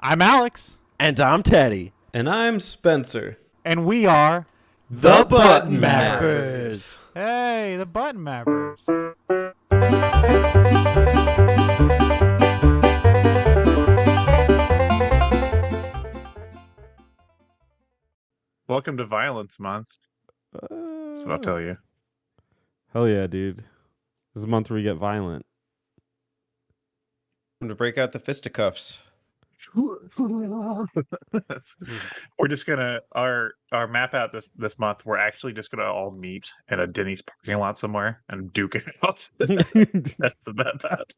I'm Alex. And I'm Teddy. And I'm Spencer. And we are The Button Mappers. Hey, the Button Mappers. Welcome to Violence Month. That's what I'll tell you. Hell yeah, dude. This is the month where we get violent. Time to break out the fisticuffs. We're just gonna our map out this month. We're actually just gonna all meet in a Denny's parking lot somewhere and duke it out. That's the map out.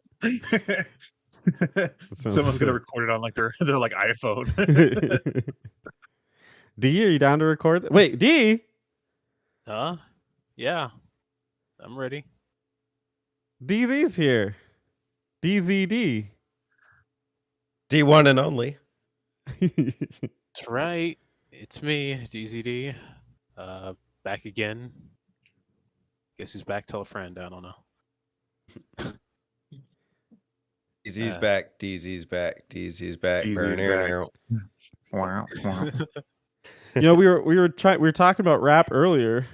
Someone's gonna record it on like their like iPhone. D, are you down to record? Wait, D? Yeah. I'm ready. Dee Zee's here. Dee Zee D. D1 and only. That's right. It's me, Dee Zee D. Back again. Guess who's back? Tell a friend. I don't know. DZ's back. DZ's back. DZ's back. DZ's back. Wow. You know, we were talking about rap earlier,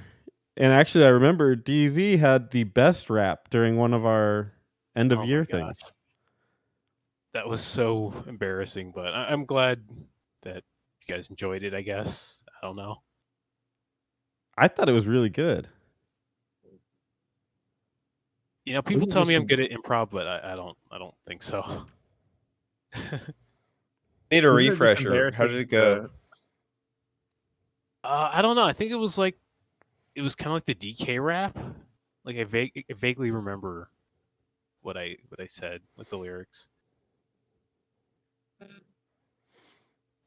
and actually, I remember Dee Zee had the best rap during one of our end of year things. That was so embarrassing, but I'm glad that you guys enjoyed it. I guess I don't know. I thought it was really good. You know, people tell me I'm good at improv, but I don't think so. Need a refresher. How did it go? I don't know. I think it was kind of like the DK rap. Like I vaguely remember what I said, like the lyrics.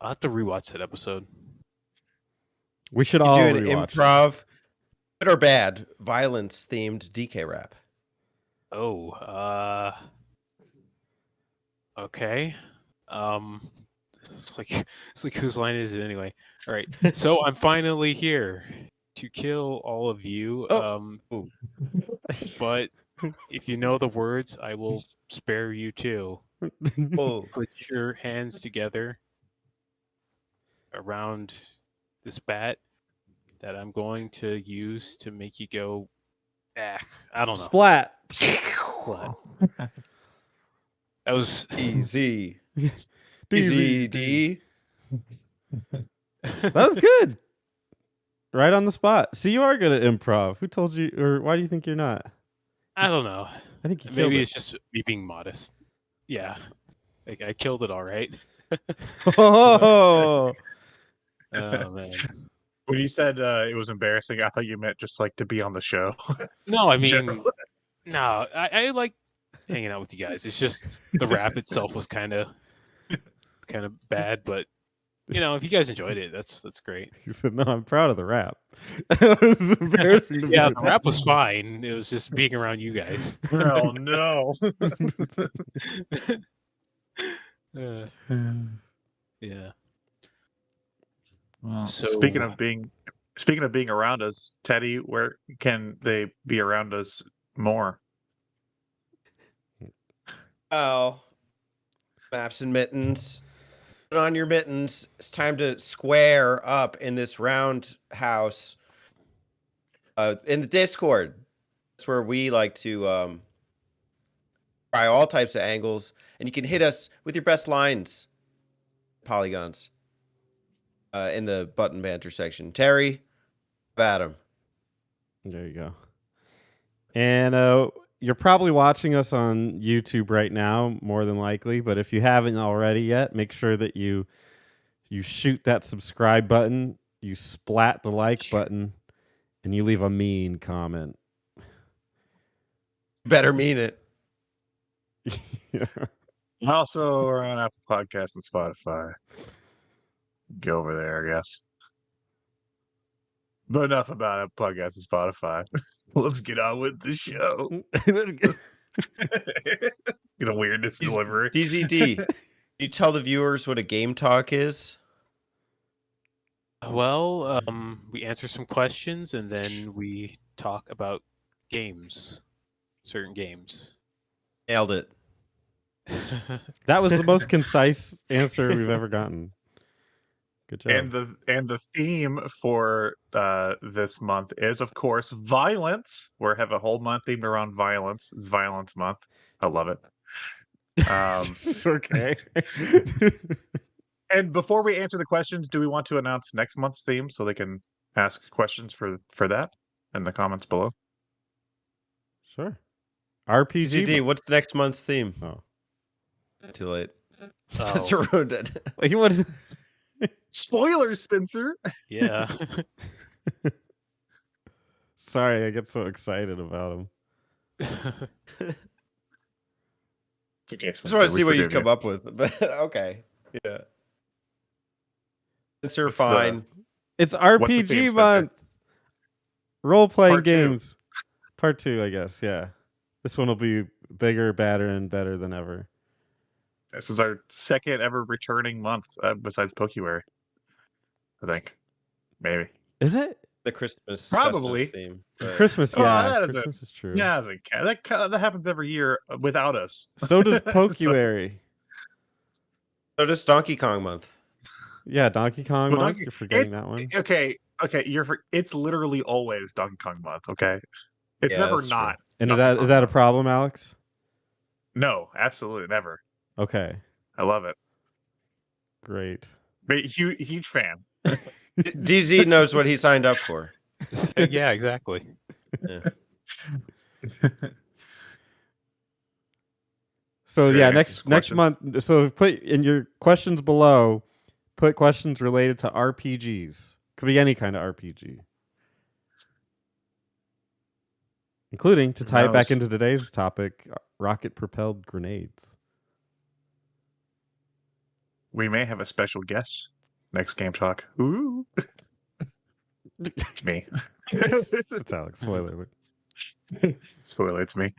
I'll have to rewatch that episode. We should You all do an rewatch improv, good or bad, violence themed DK rap. Oh, okay. It's like whose line is it anyway? All right. So I'm finally here to kill all of you. But if you know the words, I will spare you too. Oh, Put your hands together around this bat that I'm going to use to make you go. I don't know. Splat. What? That was DZ. Dee DZ D. That was good. Right on the spot. See, you are good at improv. Who told you, or why do you think you're not? I don't know. I think you killed Maybe it. it's just me being modest. Yeah, I killed it all right. Oh, Oh man. When you said it was embarrassing, I thought you meant just like to be on the show. No, I mean, Generally. no. I like hanging out with you guys. It's just the rap itself was kind of bad, but you know, if you guys enjoyed it, that's great. he said, "No, I'm proud of the rap." It was embarrassing to me. Yeah, the rap was fine. It was just being around you guys. Oh no. Yeah. Well, So- speaking of being around us, Teddy, where can they be around us more? Oh, maps and mittens. Put on your mittens. It's time to square up in this round house. In the Discord. That's where we like to try all types of angles, and you can hit us with your best lines, polygons, in the button banter section. Terry, Adam. There you go. And you're probably watching us on YouTube right now, more than likely. But if you haven't already yet, make sure that you shoot that subscribe button, you splat the like button, and you leave a mean comment. Better mean it. Also, we're on Apple Podcasts and Spotify. Go over there, I guess. But enough about Apple Podcasts and Spotify. Let's get on with the show. Get a weirdness delivery. DZD, can you tell the viewers what a game talk is? Well, we answer some questions and then we talk about games, certain games. Nailed it. That was the most concise answer we've ever gotten. Good job. And the theme for this month is, of course, violence. We have a whole month themed around violence. It's Violence Month. I love it. Okay. And before we answer the questions, do we want to announce next month's theme so they can ask questions for that in the comments below? Sure. Dee Zee RPG. D, what's next month's theme? Oh. Too late. Spencer ruined it. Like, what? Spoilers, Spencer. Yeah. Sorry, I get so excited about him. It's okay, Just want to see what you come up with. But okay. Yeah. Spencer, What's the- fine. It's What's the RPG theme, Spencer? month. Role-playing Part two. games. Part 2, I guess. Yeah. This one will be bigger, badder, and better than ever. This is our second ever returning month besides Pokeweary. I think. Maybe. Is it? The Christmas Probably. festive theme. but- Christmas, Oh, yeah. that is Christmas is true. Yeah, that happens every year without us. So does Pokeweary. So just Donkey Kong month. Yeah, Donkey Kong Well, month. Donkey- You're forgetting it's- that one. Okay. It's literally always Donkey Kong month. Okay, it's Yeah, never that's true. not. And Donkey is Kong that a month. problem, Alex? No, absolutely never. Okay, I love it. great. Huge fan. DZ knows what he signed up for. Yeah, exactly. So Ready yeah, to answer next some month. So put in your questions below. Put questions related to RPGs. Could be any kind of RPG, including, to tie it back knows? into today's topic, rocket-propelled grenades. We may have a special guest next Game Talk. Ooh, it's me. It's Alex. Spoiler alert. Spoiler, it's me.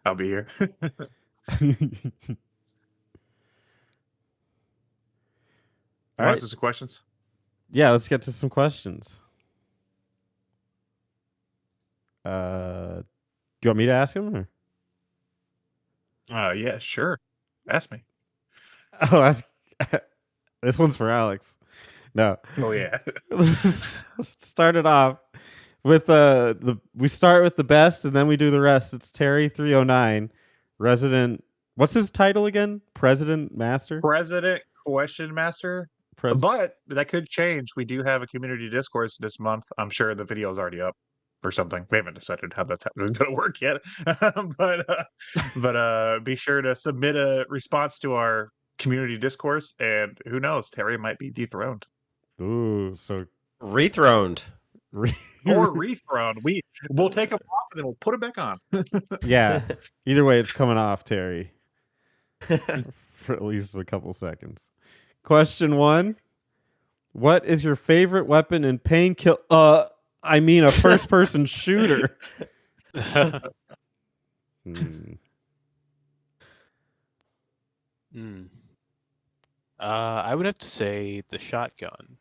I'll be here. All right. Answer some questions. Yeah, let's get to some questions. Do you want me to ask him? Or? Yeah, sure. Ask me. Oh, ask. This one's for Alex. No. Oh yeah. Let's start it off with we start with the best and then we do the rest. It's Terry 309, resident. What's his title again? President Master? President Question Master. But that could change. We do have a community discourse this month. I'm sure the video is already up or something. We haven't decided how that's going to work yet. but be sure to submit a response to our community discourse, and who knows, Terry might be dethroned Ooh, so Rethroned. or rethroned. We'll take him off and then we'll put it back on. yeah. Either way, it's coming off, Terry, for at least a couple seconds. Question 1: what is your favorite weapon in Painkiller? I mean, a first-person shooter. I would have to say the shotgun.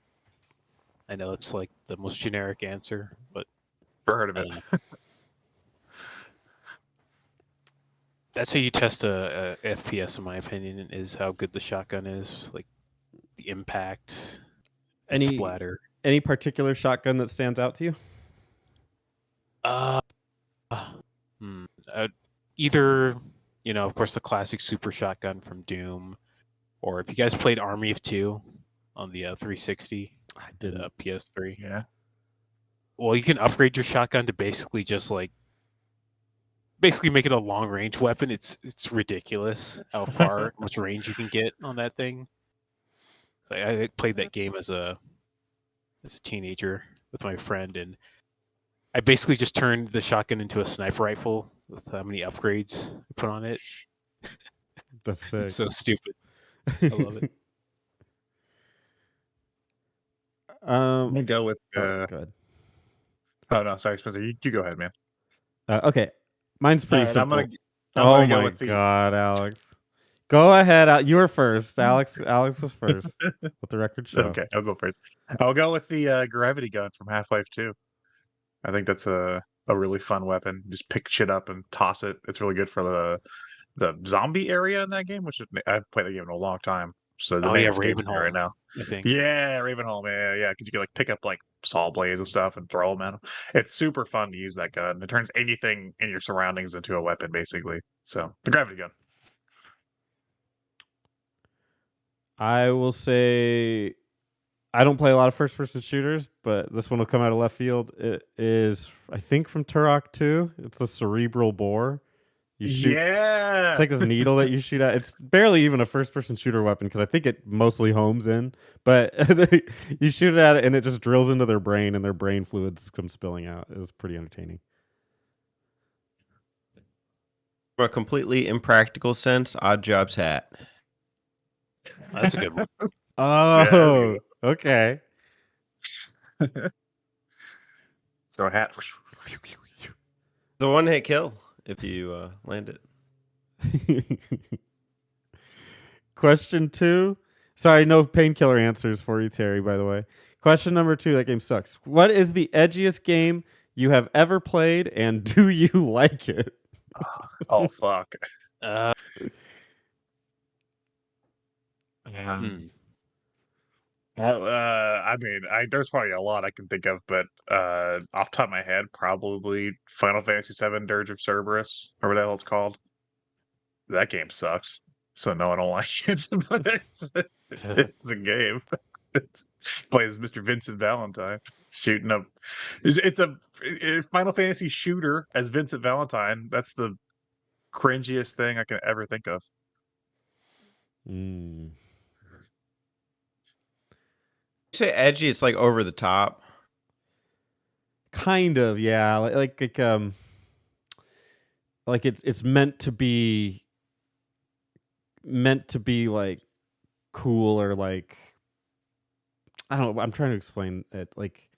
I know it's like the most generic answer, but Never heard of it. that's how you test a FPS, in my opinion, is how good the shotgun is. Like the impact, the Any splatter. Any particular shotgun that stands out to you? Either, of course, the classic super shotgun from Doom, or if you guys played Army of Two on the 360, I did PS3. Yeah. Well, you can upgrade your shotgun to basically just make it a long range weapon. It's ridiculous how much range you can get on that thing. So I played that game as a teenager with my friend, and I basically just turned the shotgun into a sniper rifle with how many upgrades I put on it. That's sick. It's so stupid. I love it. I'm gonna go with. Go ahead. Oh no, sorry, Spencer. You go ahead, man. Okay, mine's pretty Alright, simple. I'm Oh gonna go my with god, Alex! Go ahead. You were first. Alex was first. Let the record show. Okay, I'll go first. I'll go with the gravity gun from Half-Life 2. I think that's a really fun weapon. Just pick shit up and toss it. It's really good for zombie area in that game, which is, I've played that game in a long time. So the Oh, yeah, name escapes me right Ravenholm, now. I think. Yeah, Ravenholm. Yeah. Because you can like pick up like saw blades and stuff and throw them at them. It's super fun to use that gun. It turns anything in your surroundings into a weapon, basically. So the gravity gun. I will say I don't play a lot of first-person shooters, but this one will come out of left field. It is, I think, from Turok 2. It's the cerebral bore. You shoot. Yeah. It's like this needle that you shoot at. It's barely even a first-person shooter weapon because I think it mostly homes in. But you shoot it at it, and it just drills into their brain, and their brain fluids come spilling out. It was pretty entertaining. From a completely impractical sense, Odd Job's hat. That's a good one. Oh, okay. Throw a hat. It's a one-hit kill if you land it. Question 2. Sorry, no painkiller answers for you, Terry, by the way. Question number 2. That game sucks. What is the edgiest game you have ever played, and do you like it? Oh fuck. Uh, I mean, there's probably a lot I can think of, but off the top of my head, probably Final Fantasy VII: Dirge of Cerberus, or what the hell it's called. That game sucks, so no, I don't like it. But it's a game. It plays Mr. Vincent Valentine shooting up. It's a Final Fantasy shooter as Vincent Valentine. That's the cringiest thing I can ever think of. Mm. You say edgy, it's like over the top. Kind of, yeah. Like it's meant to be like cool, or like, I don't know. I'm trying to explain it. Like,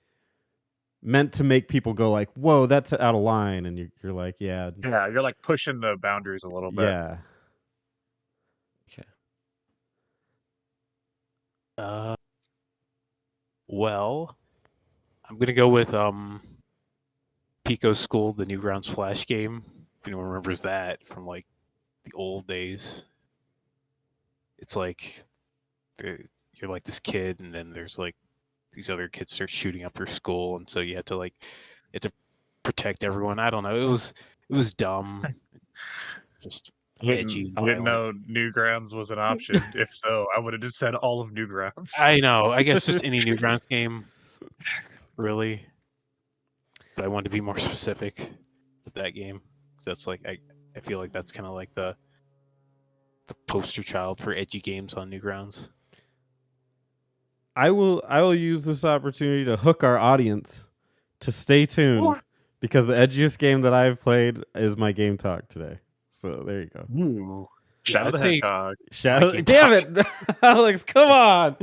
meant to make people go like, "Whoa, that's out of line," and you're like, "Yeah, Yeah, you're like pushing the boundaries a little bit. yeah." well, I'm gonna go with Pico School, the Newgrounds Flash game. If anyone remembers that from like the old days, it's like you're like this kid, and then there's like these other kids start shooting up your school, and so you have to protect everyone. I don't know. It was dumb, just edgy. I didn't know Newgrounds was an option. If so, I would have just said all of Newgrounds. I know. I guess just any Newgrounds game, really. But I wanted to be more specific with that game, because that's like I feel like that's kind of like the poster child for edgy games on Newgrounds. I will use this opportunity to hook our audience to stay tuned, because the edgiest game that I've played is my game talk today. So there you go. Ooh. Shadow I'd the say- Hedgehog. Shadow, Game damn it, Alex, come on.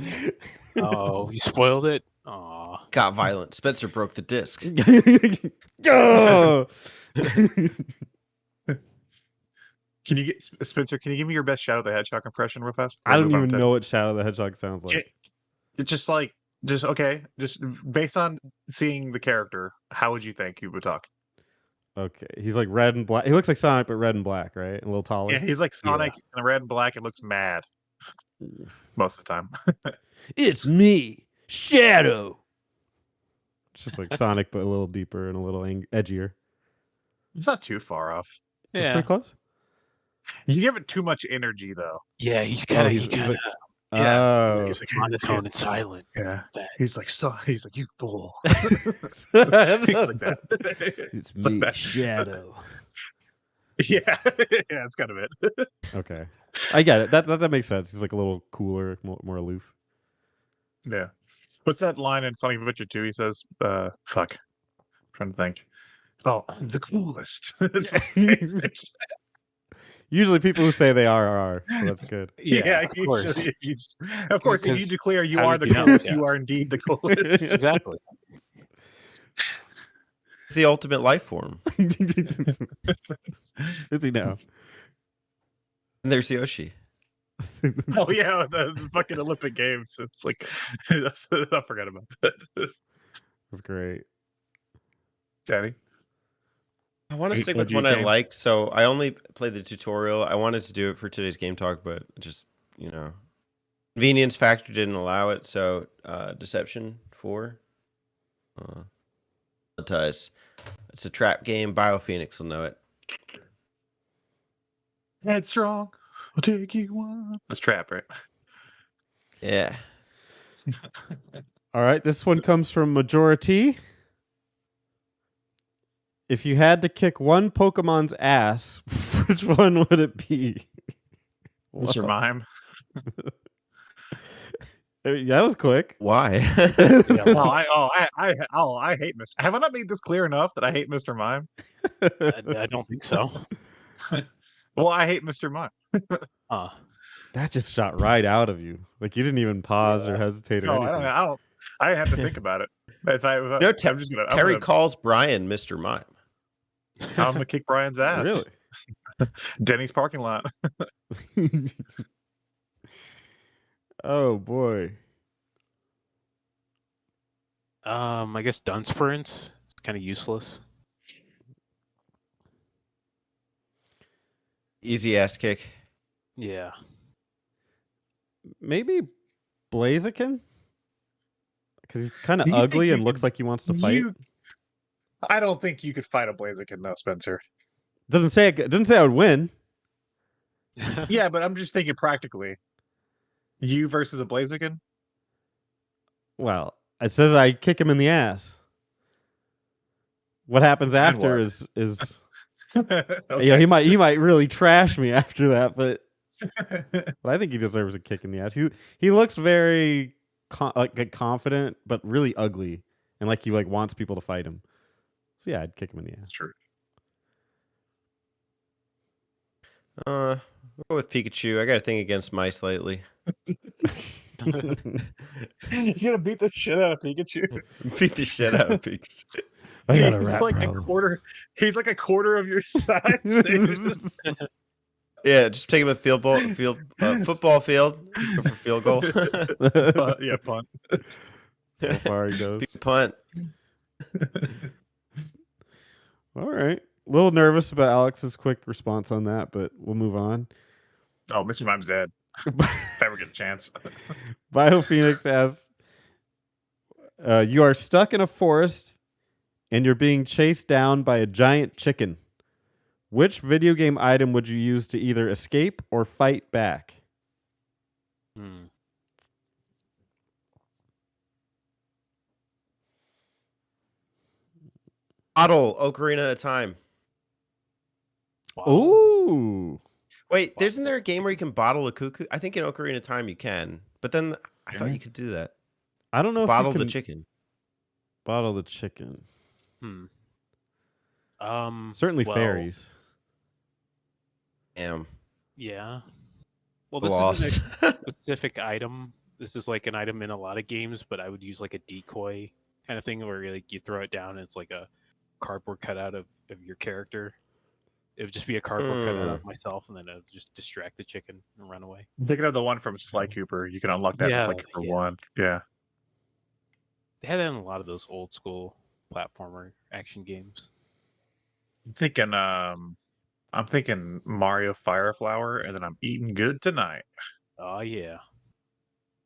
Oh, you spoiled it. Aw. Got violent. Spencer broke the disc. Oh! Can you get Spencer? Can you give me your best Shadow the Hedgehog impression real fast? I don't even know what Shadow the Hedgehog sounds like. It's just like, okay, just based on seeing the character, how would you think he would talk? Okay, he's like red and black. He looks like Sonic, but red and black, right? And a little taller. Yeah, he's like Sonic in red and black and looks mad most of the time. It's me, Shadow. It's just like Sonic, but a little deeper and a little edgier. It's not too far off. It's Yeah, pretty close. You give it too much energy, though. yeah. He's kind of he's like- Yeah. Oh. he's like monotone and silent. Yeah, That. he's like, you fool. Things like that. It's It's like me, that. Shadow. Yeah, yeah, that's kind of it. Okay, I get it. That makes sense. He's like a little cooler, more aloof. Yeah. What's that line in Sonic Adventure 2? He says, fuck. I'm trying to think. Oh, I'm the coolest. That's what he says. Usually, people who say they are, so that's good. Yeah, of of course. course. Of course, if you Because declare you how are did the you know? coolest, Yeah. you are indeed the coolest. Exactly. It's the ultimate life form. Is he now? And there's Yoshi. Oh yeah, the fucking Olympic Games. It's like I forgot about that. That's great. Daddy. I want to stick with OG one I game. like, so I only played the tutorial. I wanted to do it for today's game talk, but just convenience factor didn't allow it. So Deception 4, Ties. It's a trap game. BioPhoenix will know it. Headstrong. I'll take you on. That's trap, right? Yeah. All right, this one comes from Majority. If you had to kick one Pokemon's ass, which one would it be? Mr. Whoa. Mime. That was quick. Why? I hate Mr. Have I not made this clear enough that I hate Mr. Mime? I don't think so. Well, I hate Mr. Mime. That just shot right out of you. Like you didn't even pause or hesitate or No, anything. I didn't have to think about it. If I'm just gonna. Terry calls Brian Mr. Mime. I'm gonna kick Brian's ass. Really? Denny's parking lot. Oh boy. I guess Dunsparce. It's kind of useless. Easy ass kick. Yeah. Maybe Blaziken? Because he's kind of Do you think ugly you and looks can- like he wants to fight. I don't think you could fight a Blaziken, though, Spencer. Doesn't say I would win. Yeah, but I'm just thinking practically. You versus a Blaziken? Well, it says I kick him in the ass. What happens after what? is Okay. he might really trash me after that, but I think he deserves a kick in the ass. He looks very confident, but really ugly, and like he wants people to fight him. So yeah, I'd kick him in the ass. True. We'll go with Pikachu. I got a thing against mice lately. You're gonna beat the shit out of Pikachu. Beat the shit out of Pikachu. I got a He's rat like problem. a quarter. He's like a quarter of your size. Dude. Yeah, just take him a football field, go for field goal. Yeah, punt. So far he goes. Big punt. All right. A little nervous about Alex's quick response on that, but we'll move on. Oh, Mr. Mime's dead. If I ever get a chance. BioPhoenix asks, you are stuck in a forest and you're being chased down by a giant chicken. Which video game item would you use to either escape or fight back? Bottle Ocarina of Time. Wow. Ooh. Wait, isn't there a game where you can bottle a cuckoo? I think in Ocarina of Time you can, but then I thought you could do that. I don't know if Bottle you the can chicken. bottle the chicken. Certainly well, fairies. Damn. Yeah. Well, this Lost. isn't a specific item. This is like an item in a lot of games, but I would use like a decoy kind of thing where you throw it down and it's like a cardboard cutout of your character. It would just be a cardboard cutout of myself, and then I would just distract the chicken and run away. I'm thinking of the one from Sly Cooper. You can unlock that in Sly Cooper 1. Yeah. They had that in a lot of those old school platformer action games. I'm thinking Mario Fireflower, and then I'm eating good tonight. Oh yeah.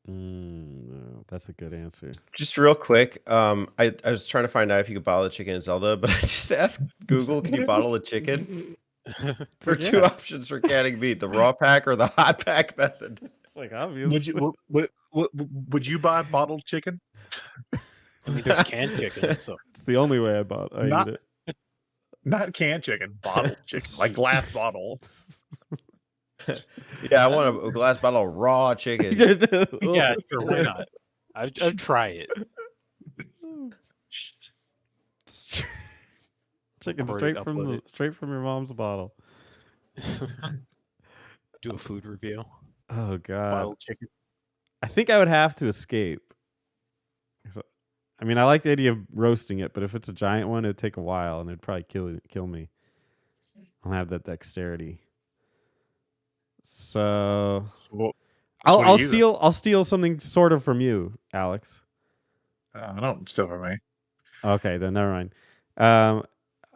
No, that's a good answer. Just real quick, I was trying to find out if you could bottle a chicken in Zelda, but I just asked Google, can you bottle a chicken? There are two options for canning meat: the raw pack or the hot pack method. It's like obvious. Would you buy bottled chicken? I mean, there's canned chicken, so It's the only way I Not- eat it. Not canned chicken, bottled chicken, like glass bottle. Yeah, I want a glass bottle of raw chicken. yeah, sure, why not? I'd try it. Chicken Record it, straight from your mom's bottle. Do a food review. Oh god. Wild chicken. I think I would have to escape. I mean, I like the idea of roasting it, but if it's a giant one, it'd take a while and it'd probably kill me. I don't have that dexterity. So Well, I'll steal something sort of from you, Alex. I don't steal from me. Okay, then never mind.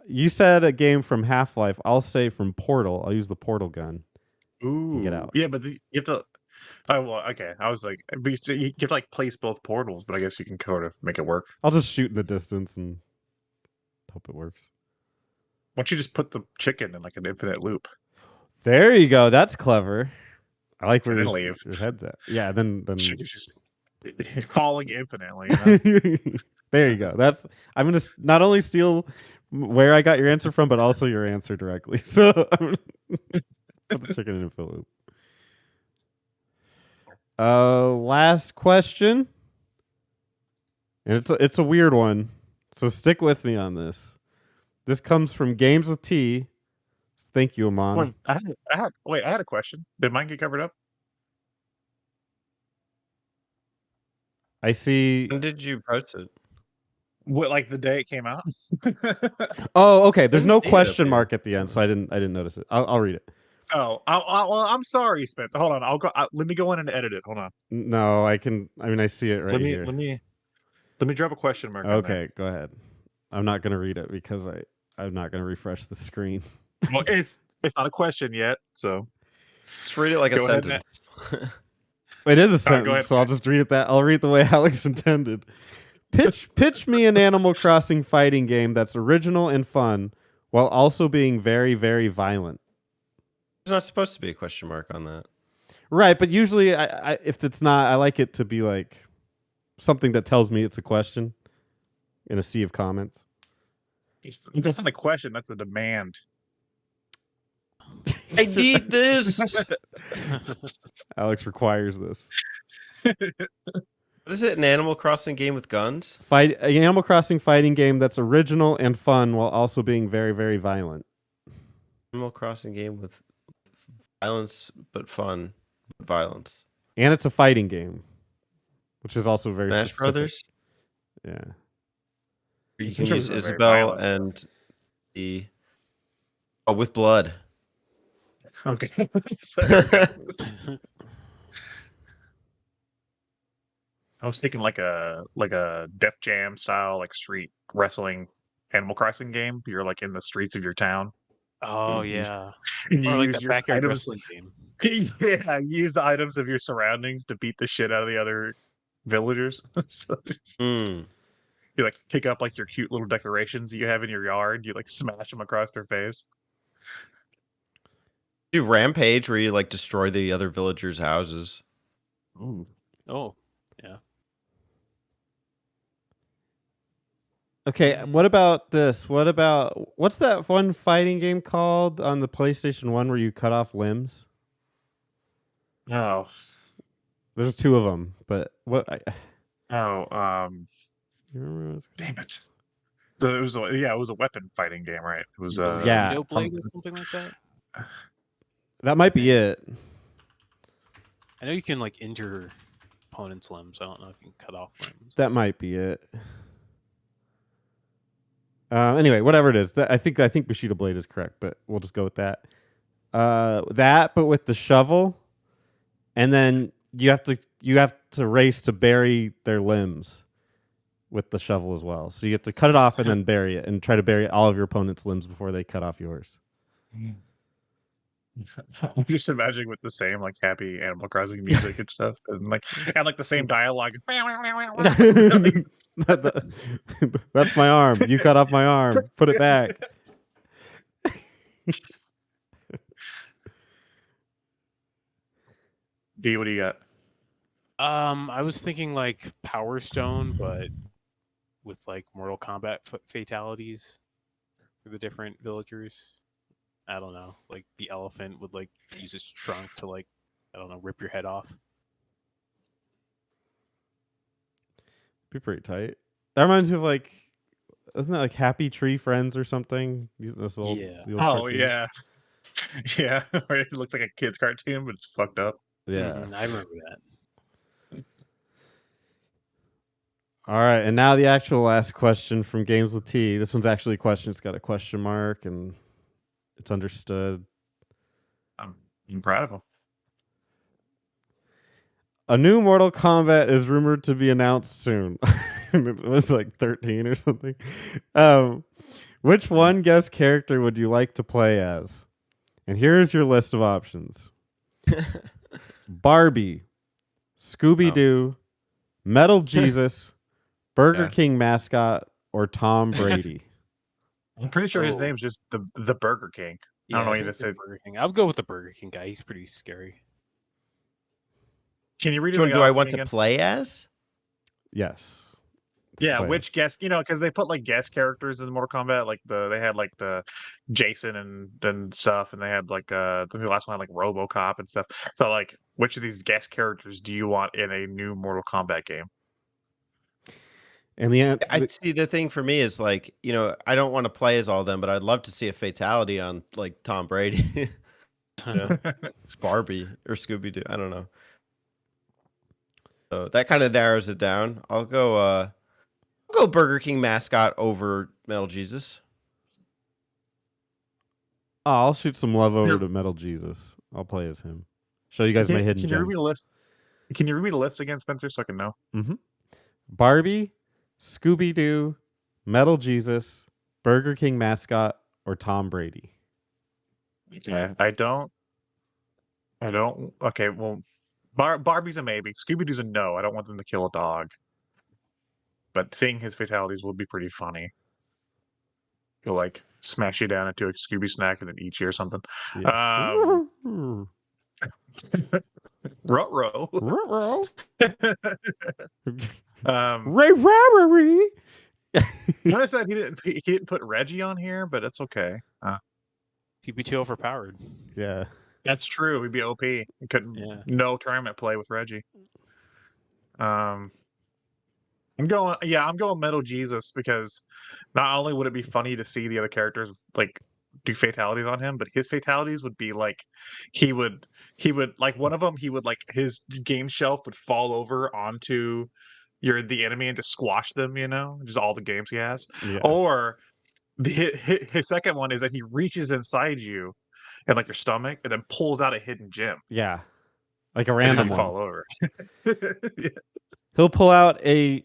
You said a game from Half-Life. I'll say from Portal. I'll use the Portal gun. Ooh, get out. Yeah, but you have to. Oh well, okay. I was like, but you have to like place both portals, but I guess you can sort of make it work. I'll just shoot in the distance and hope it works. Why don't you just put the chicken in like an infinite loop? There you go. That's clever. I like where And your, then leave. your head's at. Yeah, then Chicken's just falling infinitely. You know? there you go. That's I'm gonna not only steal where I got your answer from, but also your answer directly. So I'm gonna put the chicken in a fill loop. Last question, and it's a weird one, so stick with me on this. This comes from Games with T. Thank you, Amon. Wait, I had a question. Did mine get covered up? I see. When did you post it? What, like the day it came out? Oh, okay. There's Didn't no see it up question here. mark at the end, so I didn't notice it. I'll read it. Oh, well, I'm sorry, Spence. Hold on, I'll go. Let me go in and edit it. Hold on. No, I can. I mean, I see it right let me here. let me drop a question mark. on there. Okay, go ahead. I'm not gonna read it because I'm not gonna refresh the screen. Well, it's not a question yet, so Just read it like a Go ahead, sentence. It is a go sentence, ahead. so I'll just read it I'll read it the way Alex intended. Pitch me an Animal Crossing fighting game that's original and fun while also being very, very violent. There's not supposed to be a question mark on that. Right, but usually I if it's not, I like it to be like something that tells me it's a question in a sea of comments. That's not a question. That's a demand. I need this. Alex requires this. What is it? An Animal Crossing game with guns? An Animal Crossing fighting game that's original and fun while also being very, very violent. Animal Crossing game with violence, but fun. Violence. And it's a fighting game, which is also very Smash specific. Brothers. Yeah. You Smash can Brothers use are very Isabel violent. and the with blood. Okay. I was thinking like a Def Jam style like street wrestling Animal Crossing game. You're like in the streets of your town. Oh yeah, And you or like use that your backyard items. wrestling game. Yeah, you use the items of your surroundings to beat the shit out of the other villagers. So Mm. you like pick up like your cute little decorations you have in your yard. You like smash them across their face. Do Rampage where you like destroy the other villagers' houses. Ooh. Oh yeah. Okay, what about this? What's that fun fighting game called on the PlayStation 1 where you cut off limbs? Oh. There's two of them, but what? You remember what it's called? Damn it. So it was a weapon fighting game, right? It was Yeah. Bushido Blade or something like that. That might be it. I know you can like injure opponent's limbs. I don't know if you can cut off limbs. That might be it. Anyway, whatever it is, I think Bushido Blade is correct, but we'll just go with that. That, but with the shovel, and then you have to race to bury their limbs with the shovel as well. So you have to cut it off and then bury it, and try to bury all of your opponent's limbs before they cut off yours. I'm just imagining with the same like happy Animal Crossing music and stuff, and like the same dialogue. That's my arm. You cut off my arm. Put it back. D, what do you got? I was thinking like Power Stone, but with like Mortal Kombat fatalities for the different villagers. I don't know. Like the elephant would like use its trunk to like, I don't know, rip your head off. Be pretty tight. That reminds me of like, isn't that like Happy Tree Friends or something? This old, Yeah. the old Oh cartoon. yeah, yeah. Where it looks like a kid's cartoon, but it's fucked up. Yeah. I remember that. All right, and now the actual last question from Games with T. This one's actually a question. It's got a question mark, and it's understood. I'm proud of him. A new Mortal Kombat is rumored to be announced soon. It was like 13 or something. Which one guest character would you like to play as? And here's your list of options: Barbie, Scooby Doo, Metal Jesus, Burger Yeah. King mascot, or Tom Brady. I'm pretty sure his Oh. name's just the Burger King. I don't know I what think you it's said. Burger King. I'll go with the Burger King guy. He's pretty scary. Can you read Which one the do I option want again? to play as? Yes. Yeah, play. which guest? Because they put like guest characters in Mortal Kombat. Like they had like the Jason and stuff, and they had like the last one had like RoboCop and stuff. So like, which of these guest characters do you want in a new Mortal Kombat game? And I see the thing for me is like, I don't want to play as all of them, but I'd love to see a fatality on like Tom Brady, Barbie, or Scooby Doo. I don't know. So that kind of narrows it down. I'll go Burger King mascot over Metal Jesus. I'll shoot some love over Here- to Metal Jesus. I'll play as him. Show you guys my hidden Can you read me gems. the list? Can you read me the list again, Spencer, so I can know? Barbie, Scooby Doo, Metal Jesus, Burger King mascot, or Tom Brady. Yeah, I don't. Okay, well, Barbie's a maybe. Scooby Doo's a no. I don't want them to kill a dog. But seeing his fatalities would be pretty funny. He'll like smash you down into a Scooby snack and then eat you or something. Yeah. Ruh-roh. Ray Rarity. Notice that he didn't put Reggie on here, but it's okay. He'd be too overpowered. Yeah. That's true. He'd be OP. He couldn't no tournament play with Reggie. I'm going Metal Jesus because not only would it be funny to see the other characters like do fatalities on him, but his fatalities would be like he would like one of them he would like his game shelf would fall over onto the enemy and just squash them, just all the games he has. Yeah. Or his second one is that he reaches inside you and like your stomach and then pulls out a hidden gem. Yeah. Like a And random you one. fall over. Yeah. He'll pull out a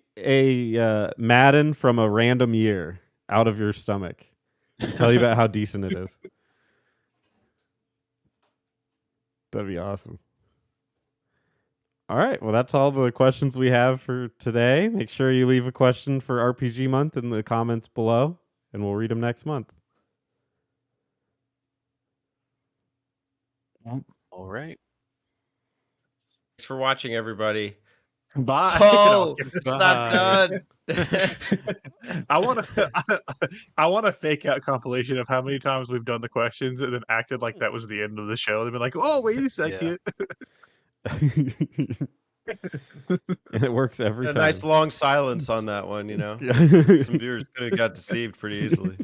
Madden from a random year out of your stomach. Tell you about how decent it is. That'd be awesome. All right. Well, that's all the questions we have for today. Make sure you leave a question for RPG month in the comments below, and we'll read them next month. All right. Thanks for watching, everybody. Bye. Oh, No, it's not done. I want a fake out compilation of how many times we've done the questions and then acted like that was the end of the show. They've been like, "Oh, wait a second." And it works every A time. nice long silence on that one, Some viewers could have got deceived pretty easily.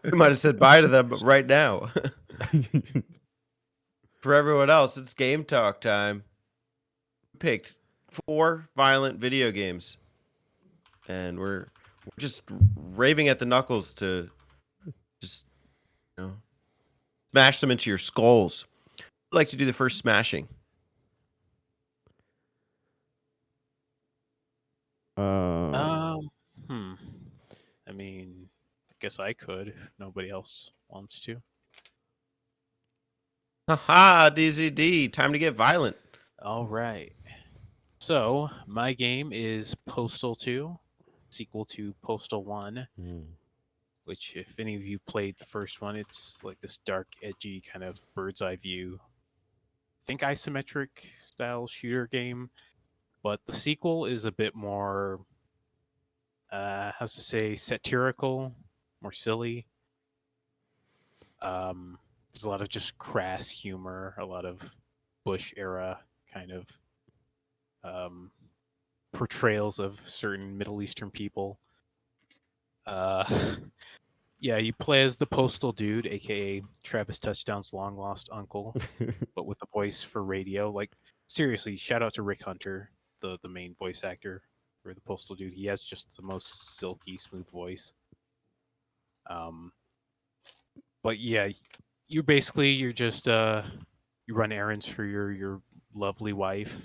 We might have said bye to them right now. For everyone else, it's game talk time. We picked 4 violent video games, and we're just raving at the knuckles to just smash them into your skulls. I'd like to do the first smashing. I mean, I guess I could if nobody else wants to. Haha, Dee Zee D, time to get violent. All right. So, my game is Postal 2, sequel to Postal 1, which, if any of you played the first one, it's like this dark, edgy kind of bird's eye view, think isometric style shooter game. But the sequel is a bit more, how's to say, satirical, more silly. There's a lot of just crass humor, a lot of Bush era kind of portrayals of certain Middle Eastern people. Yeah, you play as the postal dude, aka Travis Touchdown's long lost uncle, but with a voice for radio. Like, seriously, shout out to Rick Hunter, the main voice actor for the postal dude. He has just the most silky, smooth voice. But yeah, you're just you run errands for your lovely wife.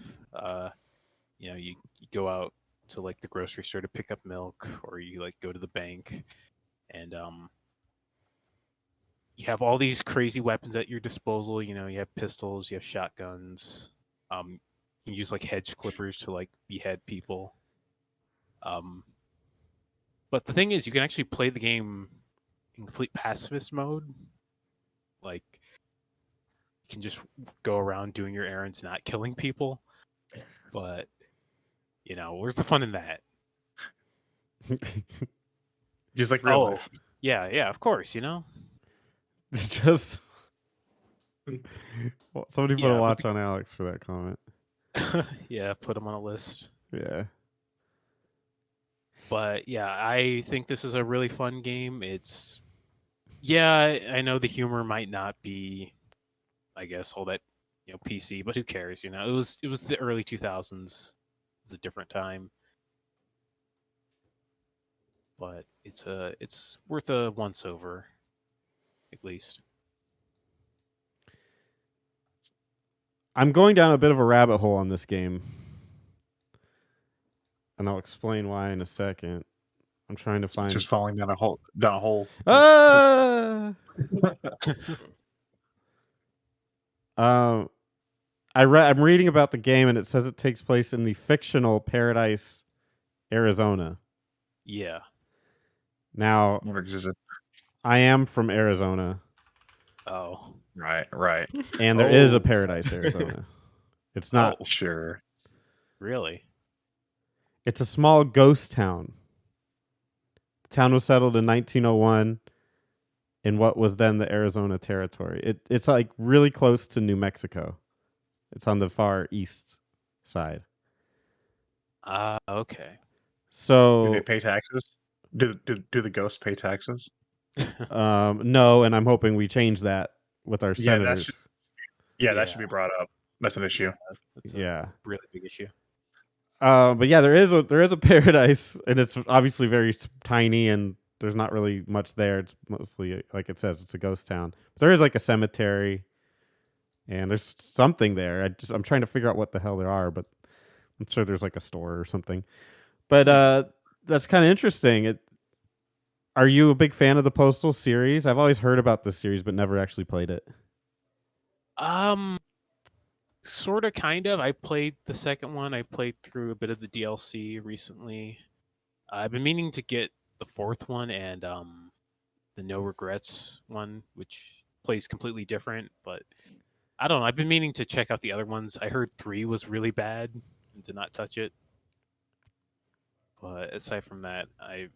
You go out to like the grocery store to pick up milk, or you like go to the bank, and you have all these crazy weapons at your disposal. You know, you have pistols, you have shotguns. You can use like hedge clippers to like behead people. But the thing is, you can actually play the game in complete pacifist mode. Like, you can just go around doing your errands, not killing people. But you know, where's the fun in that? Just like real life. Yeah, of course. You know. It's just well, somebody put a Yeah, watch on Alex for that comment. Yeah, put them on a list. Yeah. But yeah, I think this is a really fun game. Yeah, I know the humor might not be, I guess, all that PC, but who cares? You know, it was the early 2000s. It was a different time, but it's worth a once over, at least. I'm going down a bit of a rabbit hole on this game. And I'll explain why in a second. I'm trying to find Just falling down a hole. Down a hole. Ah! I'm reading about the game and it says it takes place in the fictional Paradise, Arizona. Yeah. Now, Never existed. I am from Arizona, Oh. Right. and there is a Oh. Paradise, Arizona. It's not. Oh, Sure. really? It's a small ghost town. The town was settled in 1901 in what was then the Arizona Territory. It's like really close to New Mexico. It's on the far east side. Okay. Do So they pay taxes? Do the ghosts pay taxes? no, and I'm hoping we change that with our Yeah, that senators. should- Yeah. that should be brought up. That's an issue. That's Yeah. a really big issue. But yeah, there is a paradise, and it's obviously very tiny, and there's not really much there. It's mostly, like it says, it's a ghost town. But there is like a cemetery, and there's something there. I'm trying to figure out what the hell there are, but I'm sure there's like a store or something. But that's kind of interesting. Are you a big fan of the Postal series? I've always heard about this series, but never actually played it. Sort of, kind of. I played the second one. I played through a bit of the DLC recently. I've been meaning to get the fourth one and the No Regrets one, which plays completely different. But I don't know. I've been meaning to check out the other ones. I heard 3 was really bad and did not touch it. But aside from that, I'm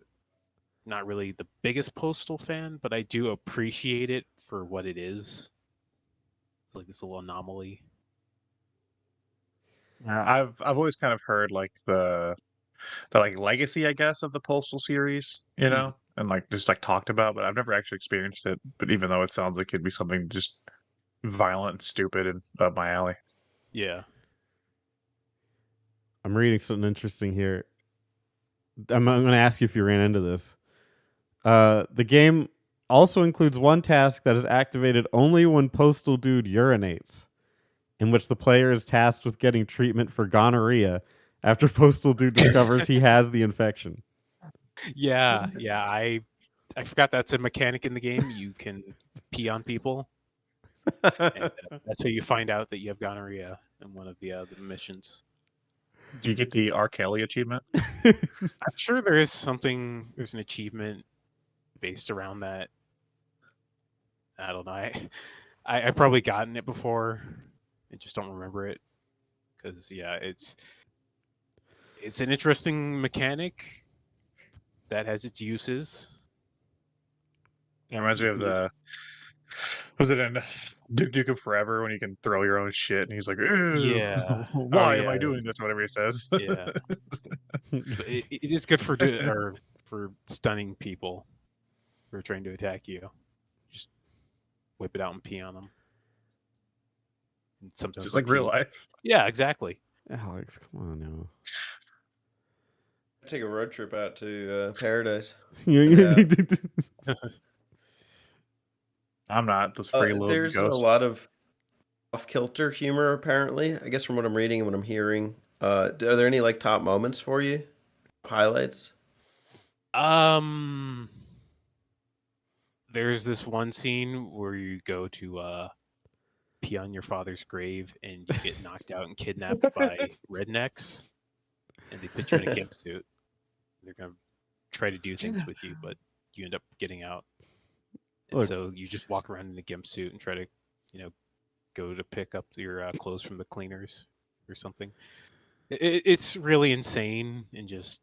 not really the biggest Postal fan, but I do appreciate it for what it is. It's like this little anomaly. I've always kind of heard like the like legacy, I guess, of the Postal series, and like just like talked about, but I've never actually experienced it. But even though it sounds like it'd be something just violent and stupid and up my alley. Yeah. I'm reading something interesting here. I'm going to ask you if you ran into this. The game also includes one task that is activated only when Postal Dude urinates, in which the player is tasked with getting treatment for gonorrhea after Postal Dude discovers he has the infection. Yeah. I forgot that's a mechanic in the game. You can pee on people, and that's how you find out that you have gonorrhea in one of the missions. Do you get the R. Kelly achievement? I'm sure there's an achievement based around that. I don't know. I probably gotten it before. I just don't remember it. Because yeah, it's an interesting mechanic that has its uses. It reminds me You of can just- was it in Duke of Forever when you can throw your own shit and he's like, "Ew, Yeah. why Oh, am I yeah. doing this?" Whatever he says. Yeah. But it is good for stunning people who are trying to attack you. Just whip it out and pee on them. And sometimes Just they like real puke. life. Yeah, exactly. Alex, come on now. Take a road trip out to Paradise. I'm not this freeloading There's a ghost. lot of off-kilter humor, apparently. I guess from what I'm reading and what I'm hearing. Are there any like top moments for you? Highlights? there's this one scene where you go to pee on your father's grave and you get knocked out and kidnapped by rednecks, and they put you in a gimp suit. They're gonna try to do things with you, but you end up getting out. And Look. so you just walk around in a gimp suit and try to, go to pick up your clothes from the cleaners or something. It's really insane and just,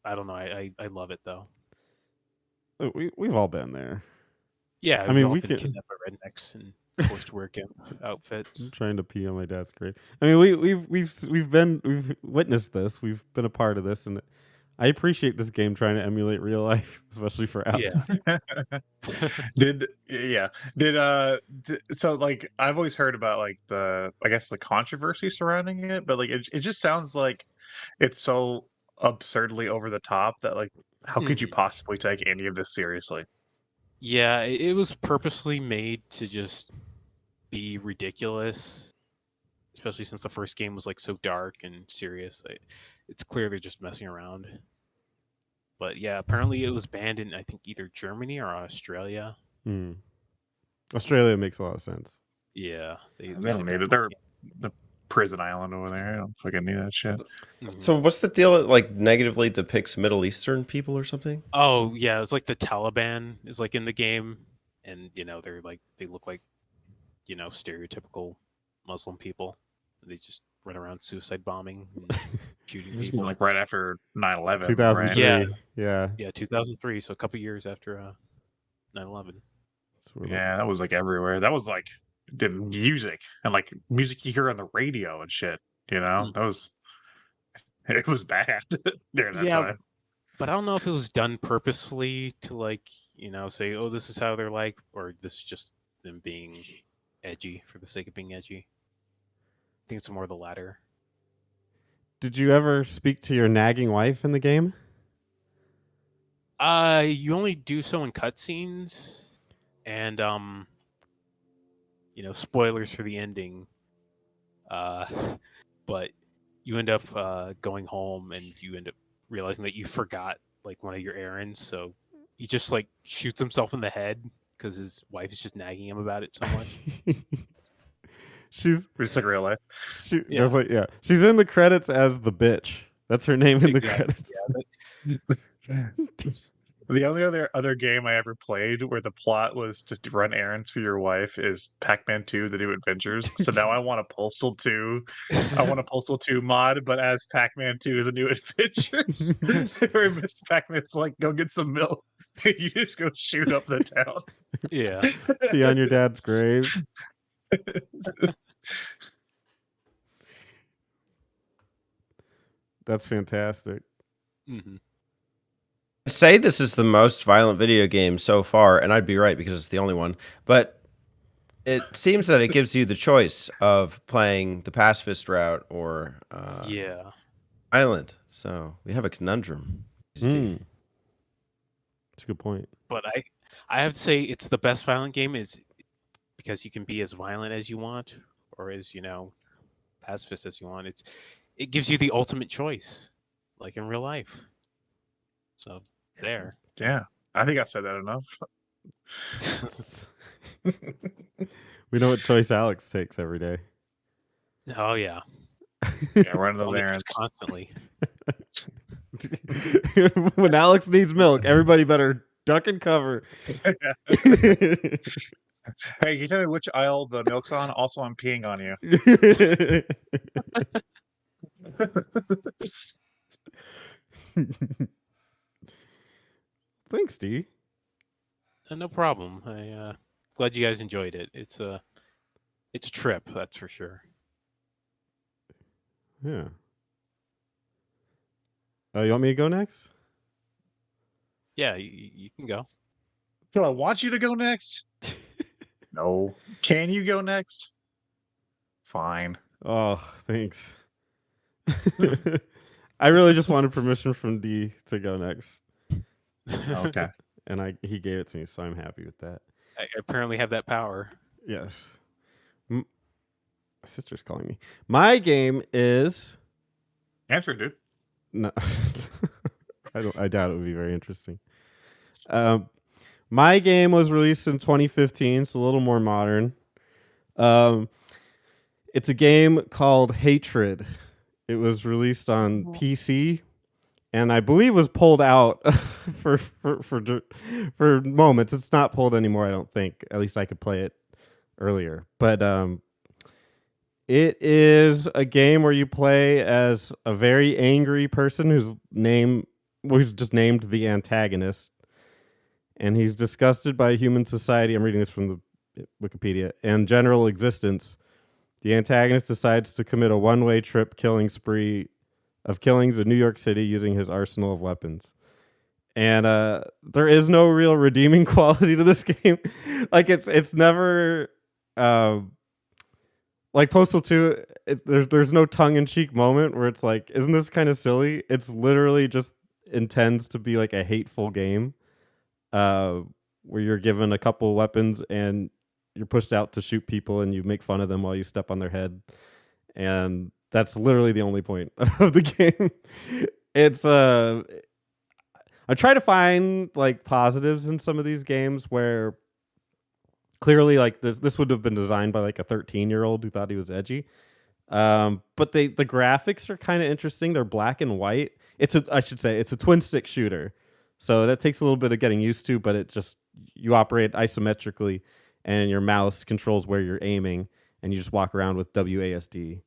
I don't know. I love it though. Look, we've all been there. Yeah, I mean, we've all we been can- kidnapped by rednecks and forced to wear gimp I'm outfits. trying to pee on my dad's grave. I mean, we've witnessed this. We've been a part of this, and I appreciate this game trying to emulate real life, especially for Alex. Did so like I've always heard about like the controversy surrounding it, but like it just sounds like it's so absurdly over the top that like how could you possibly take any of this seriously? Yeah, it was purposely made to just be ridiculous, especially since the first game was like so dark and serious. It's clear they're just messing around. But yeah, apparently it was banned in I think either Germany or Australia. Australia makes a lot of sense. Yeah, They don't need it. They're the prison island over there. I don't fucking need that shit. So what's the deal? It like negatively depicts Middle Eastern people or something? Oh yeah, it's like the Taliban is like in the game, and they're like they look like stereotypical Muslim people. They just run around suicide bombing and shooting This people. was like right after 9/11, 2003. right? Yeah. Yeah. 2003. So a couple years after 9/11. Yeah, that was like everywhere. That was like the music and like music you hear on the radio and shit. That was it was bad during that Yeah, time. but I don't know if it was done purposefully to like say, oh, this is how they're like, or this is just them being edgy for the sake of being edgy. I think it's more the latter. Did you ever speak to your nagging wife in the game? You only do so in cutscenes, and spoilers for the ending. But you end up going home, and you end up realizing that you forgot like one of your errands, so he just like shoots himself in the head because his wife is just nagging him about it so much. She's Just like real life. just like she's in the credits as the bitch. That's her name in the credits. The only other game I ever played where the plot was to run errands for your wife is Pac-Man 2: The New Adventures. So now I want a Postal 2. I want a Postal 2 mod, but as Pac-Man 2: The New Adventures. Where Mr. Pac-Man's like, go get some milk. You just go shoot up the town. Yeah. Pee on your dad's grave. That's fantastic. Mm-hmm. Say this is the most violent video game so far, and I'd be right because it's the only one. But it seems that it gives you the choice of playing the pacifist route or Yeah. violent. So we have a conundrum. That's a good point. But I have to say it's the best violent game is because you can be as violent as you want or as pacifist as you want. It gives you the ultimate choice, like in real life. So there. Yeah, I think I've said that enough. We know what choice Alex takes every day. Oh yeah. Yeah, running It's those on the news errands. constantly. When Alex needs milk, everybody better duck and cover. Hey, can you tell me which aisle the milk's on? Also, I'm peeing on you. Thanks, Dee. No problem. I glad you guys enjoyed it. It's a trip, that's for sure. Yeah. You want me to go next? Yeah, you can go. Do I want you to go next? No. Can you go next? Fine. Oh, thanks. I really just wanted permission from Dee to go next, Okay. and he gave it to me, so I'm happy with that. I apparently have that power. Yes. My sister's calling me. My game is Answer, dude. no. I doubt it would be very interesting. My game was released in 2015, so a little more modern. It's a game called Hatred. It was released on PC, and I believe was pulled out for moments. It's not pulled anymore, I don't think. At least I could play it earlier. But it is a game where you play as a very angry person who's just named the antagonist, and he's disgusted by human society. I'm reading this from the Wikipedia and general existence. The antagonist decides to commit a one-way trip killing spree of killings in New York City using his arsenal of weapons. And there is no real redeeming quality to this game. Like it's never like Postal 2. There's no tongue-in-cheek moment where it's like, isn't this kind of silly? It's literally just intends to be like a hateful game, where you're given a couple weapons and you're pushed out to shoot people and you make fun of them while you step on their head. And that's literally the only point of the game. It's I try to find like positives in some of these games where clearly like this would have been designed by like a 13-year-old who thought he was edgy. But the graphics are kind of interesting. They're black and white. It's a twin stick shooter. So that takes a little bit of getting used to, but you operate isometrically and your mouse controls where you're aiming and you just walk around with WASD.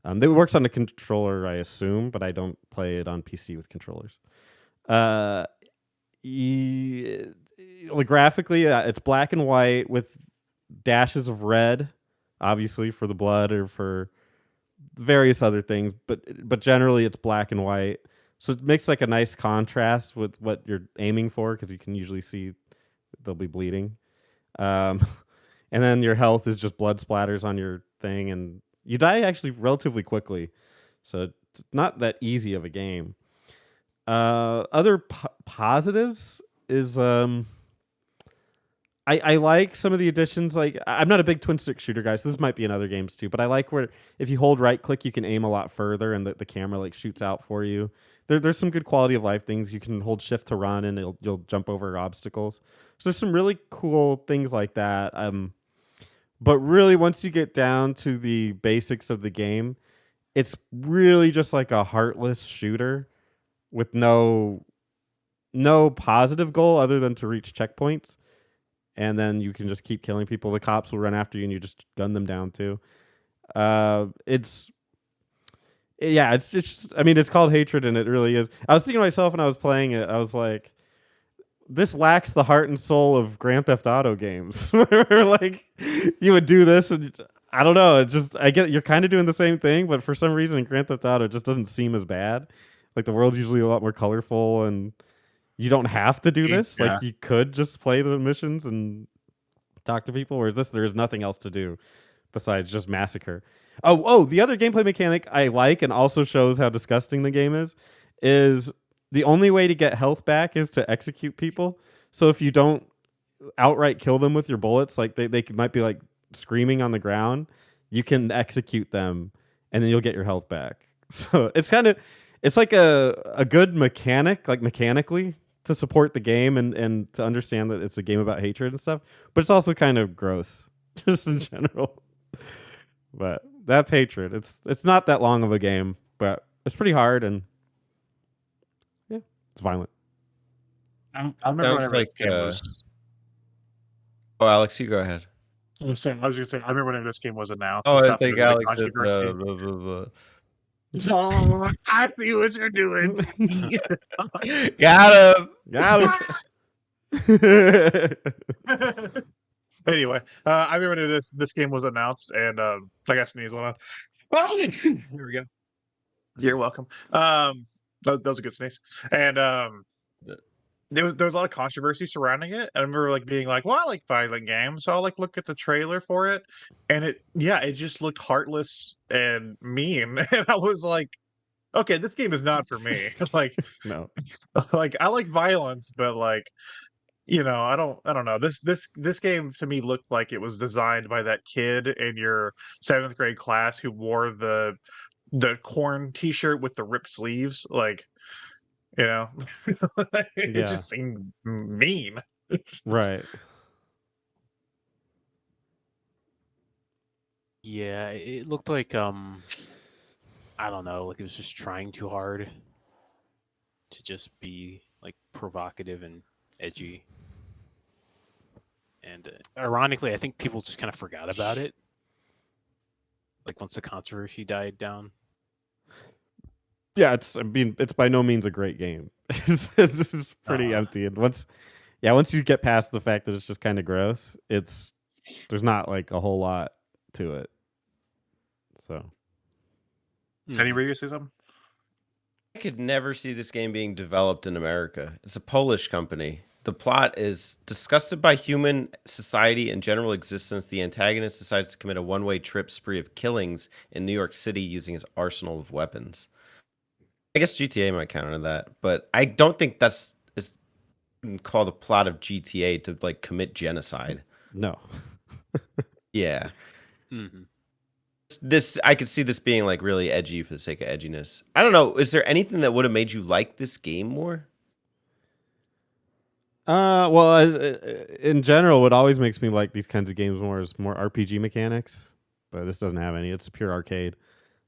It works on the controller, I assume, but I don't play it on PC with controllers. Graphically, it's black and white with dashes of red, obviously for the blood or for various other things, but generally it's black and white. So it makes like a nice contrast with what you're aiming for, because you can usually see they'll be bleeding. And then your health is just blood splatters on your thing, and you die actually relatively quickly. So it's not that easy of a game. Other positives is I like some of the additions. Like, I'm not a big twin stick shooter, guys. This might be in other games too, but I like where if you hold right click, you can aim a lot further, and the camera like shoots out for you. There's some good quality of life things. You can hold shift to run, and you'll jump over obstacles. So there's some really cool things like that. But really, once you get down to the basics of the game, it's really just like a heartless shooter with no positive goal other than to reach checkpoints. And then you can just keep killing people. The cops will run after you and you just gun them down too. It's just, I mean, it's called Hatred, and it really is. I was thinking to myself when I was playing it, I was like, this lacks the heart and soul of Grand Theft Auto games. Where like you would do this and I don't know, I get you're kind of doing the same thing, but for some reason Grand Theft Auto just doesn't seem as bad. Like the world's usually a lot more colorful, and you don't have to do this. Yeah. Like you could just play the missions and talk to people, whereas there is nothing else to do besides just massacre. Oh, the other gameplay mechanic I like, and also shows how disgusting the game is the only way to get health back is to execute people. So if you don't outright kill them with your bullets, like they might be like screaming on the ground, you can execute them and then you'll get your health back. So it's like a good mechanic, like mechanically, to support the game and to understand that it's a game about hatred and stuff, but it's also kind of gross just in general. But that's Hatred. It's not that long of a game, but it's pretty hard, and yeah, it's violent. I remember Sounds whenever like, this game was. Oh, Alex, you go ahead. I was gonna say, I remember whenever this game was announced. Oh, and I stuff, think there was a big Alex said controversy. blah, blah, blah. Oh, I see what you're doing. Got him. Anyway, I remember when this game was announced, and I got sneeze one on. Here we go. You're welcome. That was a good sneeze, and there was a lot of controversy surrounding it. I remember like being like, "Well, I like violent games, so I'll like look at the trailer for it," and it just looked heartless and mean, and I was like, "Okay, this game is not for me." Like, No. like I like violence, but like, I don't know. This game to me looked like it was designed by that kid in your 7th grade class who wore the corn t-shirt with the ripped sleeves. Like, it Yeah. just seemed mean. Right. Yeah, it looked like I don't know, like it was just trying too hard to just be like provocative and edgy. And ironically, I think people just kind of forgot about it. Like once the controversy died down. Yeah, it's by no means a great game. It's pretty empty, and once you get past the fact that it's just kind of gross, there's not like a whole lot to it. So Teddy, were you gonna say something? I could never see this game being developed in America. It's a Polish company. The plot is disgusted by human society and general existence. The antagonist decides to commit a one-way trip spree of killings in New York City using his arsenal of weapons. I guess GTA might count on that, but I don't think that's is called the plot of GTA to like commit genocide. no. Yeah. Mm-hmm. This I could see this being like really edgy for the sake of edginess. I don't know. Is there anything that would have made you like this game more? Well, in general, what always makes me like these kinds of games more is more RPG mechanics, but this doesn't have any. It's pure arcade.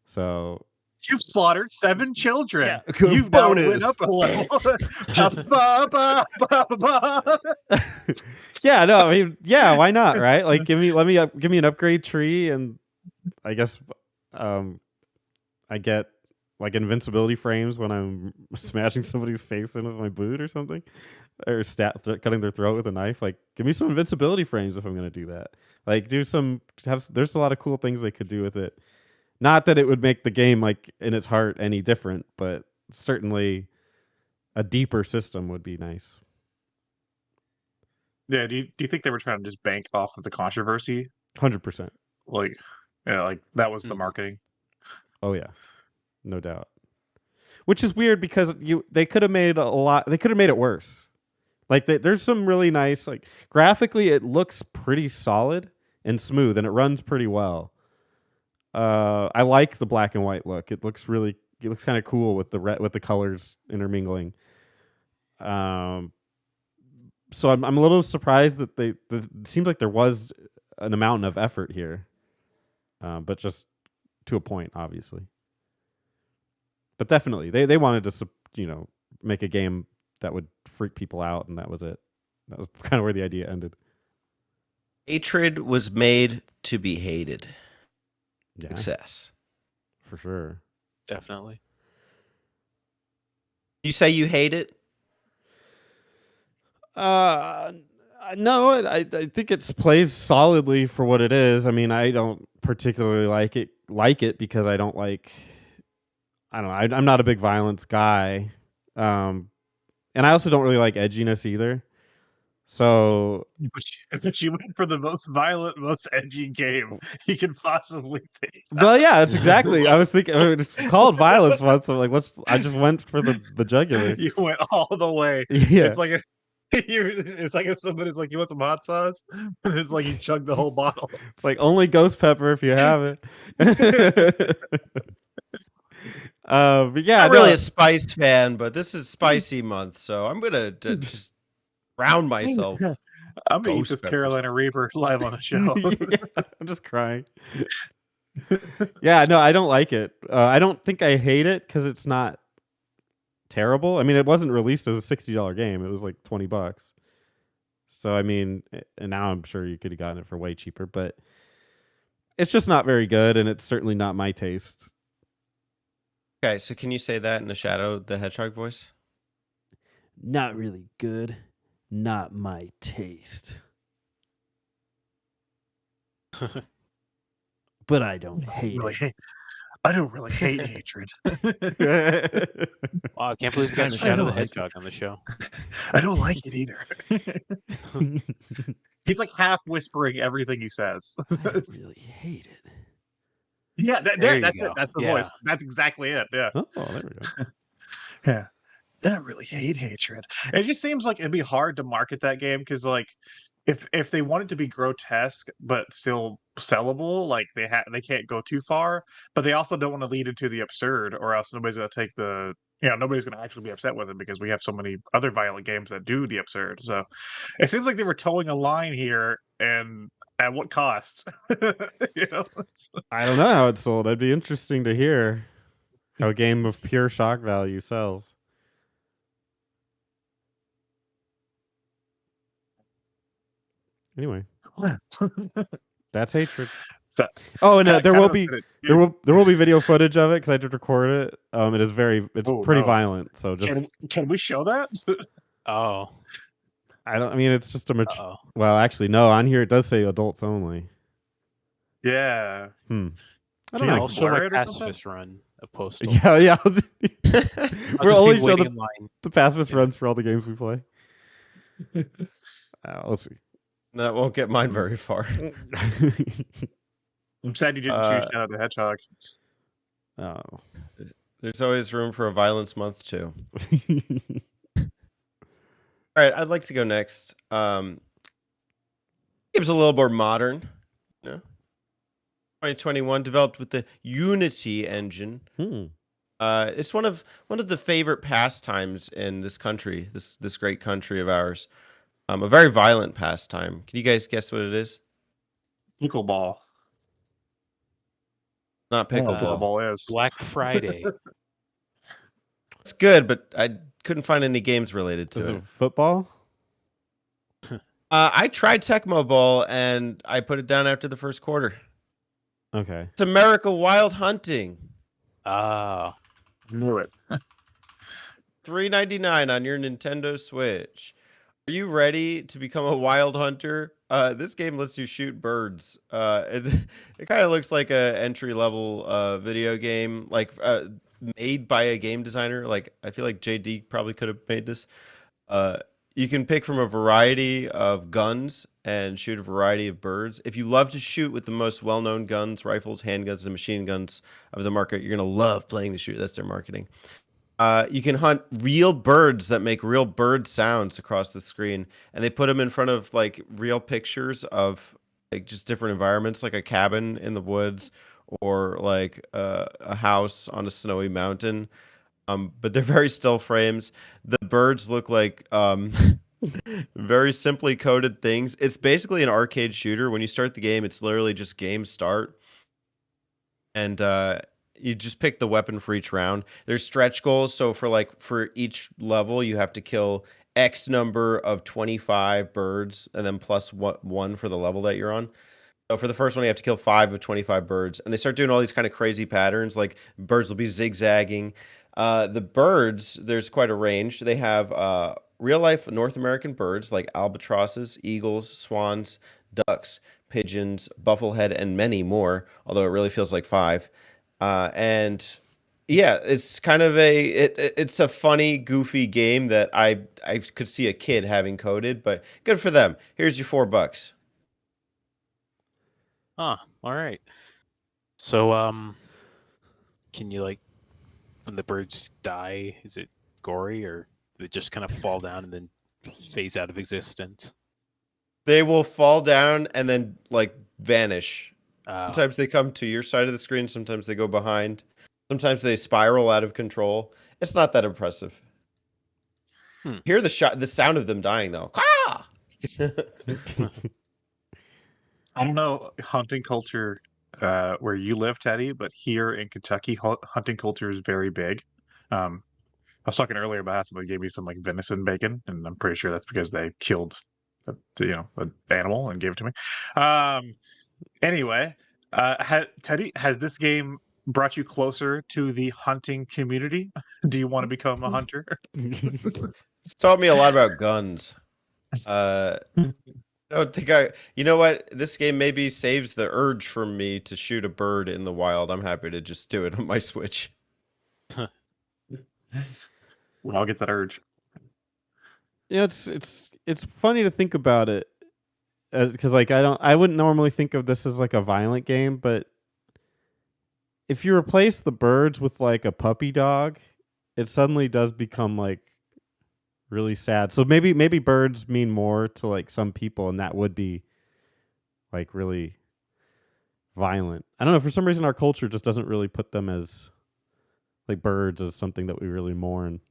So You've slaughtered 7 children. Yeah, You've now bonus. went up a level. Ba, ba, ba, ba, ba. yeah, no, I mean, yeah, why not, right? Like, give me an upgrade tree, and I guess I get like invincibility frames when I'm smashing somebody's face in with my boot or something, or cutting their throat with a knife. Like, give me some invincibility frames if I'm gonna do that. Like, there's a lot of cool things they could do with it. Not that it would make the game like in its heart any different, but certainly a deeper system would be nice. Yeah, do you think they were trying to just bank off of the controversy? 100%. Like, yeah, like that was the marketing. Oh yeah, no doubt. Which is weird because they could have made They could have made it worse. Like there's some really nice, like graphically, it looks pretty solid and smooth, and it runs pretty well. I like the black and white look. It looks kind of cool with the colors intermingling. So I'm a little surprised that it seems like there was an amount of effort here, but just to a point, obviously. But definitely, they wanted to make a game that would freak people out, and that was it. That was kind of where the idea ended. Hatred was made to be hated. Yeah, Success. for sure. Definitely. You say you hate it? No, I think it plays solidly for what it is. I mean, I don't particularly like it because I don't like. I don't know. I'm not a big violence guy, and I also don't really like edginess either. So, But you went for the most violent, most edgy game you could possibly think. well, yeah, that's exactly. I was thinking it's called violence once. So like, I just went for the jugular. You went all the way. Yeah, It's like it's like if somebody's like, "You want some hot sauce?" and it's like you chug the whole bottle. it's like only ghost pepper if you have it. But yeah, I'm not really a spice fan, but this is spicy month, so I'm gonna just drown myself. I'm gonna eat Ghost this peppers. Carolina Reaper live on the show. Yeah, I'm just crying. Yeah, no, I don't like it. I don't think I hate it because it's not terrible. I mean, it wasn't released as a $60 game. It was like $20. So I mean, and now I'm sure you could have gotten it for way cheaper, but it's just not very good, and it's certainly not my taste. Okay, so can you say that in the Shadow the Hedgehog voice? Not really good. Not my taste. But I don't hate it. I don't really hate hatred. Wow, I can't believe we got Shadow the Hedgehog on the show. I don't like it either. He's like half whispering everything he says. I really hate it. Yeah, There you that's go. it. That's the Yeah. voice. That's exactly it. Yeah. Oh, there we go. Yeah. I don't really hate hatred. It just seems like it'd be hard to market that game because, like, if they want it to be grotesque but still sellable, like they can't go too far, but they also don't want to lead into the absurd, or else nobody's gonna take the nobody's gonna actually be upset with it because we have so many other violent games that do the absurd. So it seems like they were towing a line here, and at what cost? you know? I don't know how it's sold. It'd be interesting to hear how a game of pure shock value sells. Anyway, that's hatred. So, Oh, and there will kind of be upset there will be video footage of it because I did record it. It's Oh, pretty no. violent. So just Can we show that? Oh. I mean it's just a Uh-oh. well actually no, on here it does say adults only. Yeah. I don't Can know. you I'll show blur my it or something? pacifist run of Postal. Yeah. I'll We'll just only be show waiting in line. the pacifist Yeah. runs for all the games we play. Let's see. That won't get mine very far. I'm sad you didn't choose Shadow the Hedgehog. Oh. There's always room for a violence month too. All right, I'd like to go next. Game's a little more modern. 2021, developed with the Unity engine. It's one of the favorite pastimes in this country, this great country of ours. A very violent pastime. Can you guys guess what it is? Pickleball. Not I don't know what pickleball. pickleball is. Black Friday. It's good, but I couldn't find any games related Is to it it. football? I tried Tecmo Bowl and I put it down after the first quarter. Okay. It's America Wild Hunting. Ah. Knew it. $3.99 on your Nintendo Switch. Are you ready to become a wild hunter? This game lets you shoot birds. It kind of looks like a entry level video game, like made by a game designer. Like I feel like JD probably could have made this. You can pick from a variety of guns and shoot a variety of birds. If you love to shoot with the most well-known guns, rifles, handguns, and machine guns of the market, you're gonna love playing the shoot. That's their marketing. You can hunt real birds that make real bird sounds across the screen, and they put them in front of like real pictures of like just different environments, like a cabin in the woods or like a house on a snowy mountain. But they're very still frames. The birds look like very simply coded things. It's basically an arcade shooter. When you start the game, it's literally just game start. And you just pick the weapon for each round. There's stretch goals. So for each level, you have to kill X number of 25 birds and then plus one for the level that you're on. So for the first one, you have to kill 5 of 25 birds. And they start doing all these kind of crazy patterns, like birds will be zigzagging. The birds, there's quite a range. They have real life North American birds like albatrosses, eagles, swans, ducks, pigeons, bufflehead, and many more, although it really feels like 5. And yeah, it's kind of it's a funny, goofy game that I could see a kid having coded, but good for them. Here's your $4. All right. So, can you like when the birds die? Is it gory or do they just kind of fall down and then phase out of existence? They will fall down and then like vanish. Uh, Sometimes they come to your side of the screen. Sometimes they go behind. Sometimes they spiral out of control. It's not that impressive. Hear the sound of them dying though. Ah! I don't know hunting culture where you live, Teddy, but here in Kentucky, hunting culture is very big. I was talking earlier about how somebody gave me some like venison bacon, and I'm pretty sure that's because they killed, an animal and gave it to me. Anyway, Teddy, has this game brought you closer to the hunting community? Do you want to become a hunter? It's taught me a lot about guns. I don't think you know what? This game maybe saves the urge from me to shoot a bird in the wild. I'm happy to just do it on my Switch. Well, I'll get that urge. It's funny to think about it, because like I wouldn't normally think of this as like a violent game, but if you replace the birds with like a puppy dog, it suddenly does become like really sad. So maybe birds mean more to like some people, and that would be like really violent. I don't know. For some reason, our culture just doesn't really put them as like birds as something that we really mourn.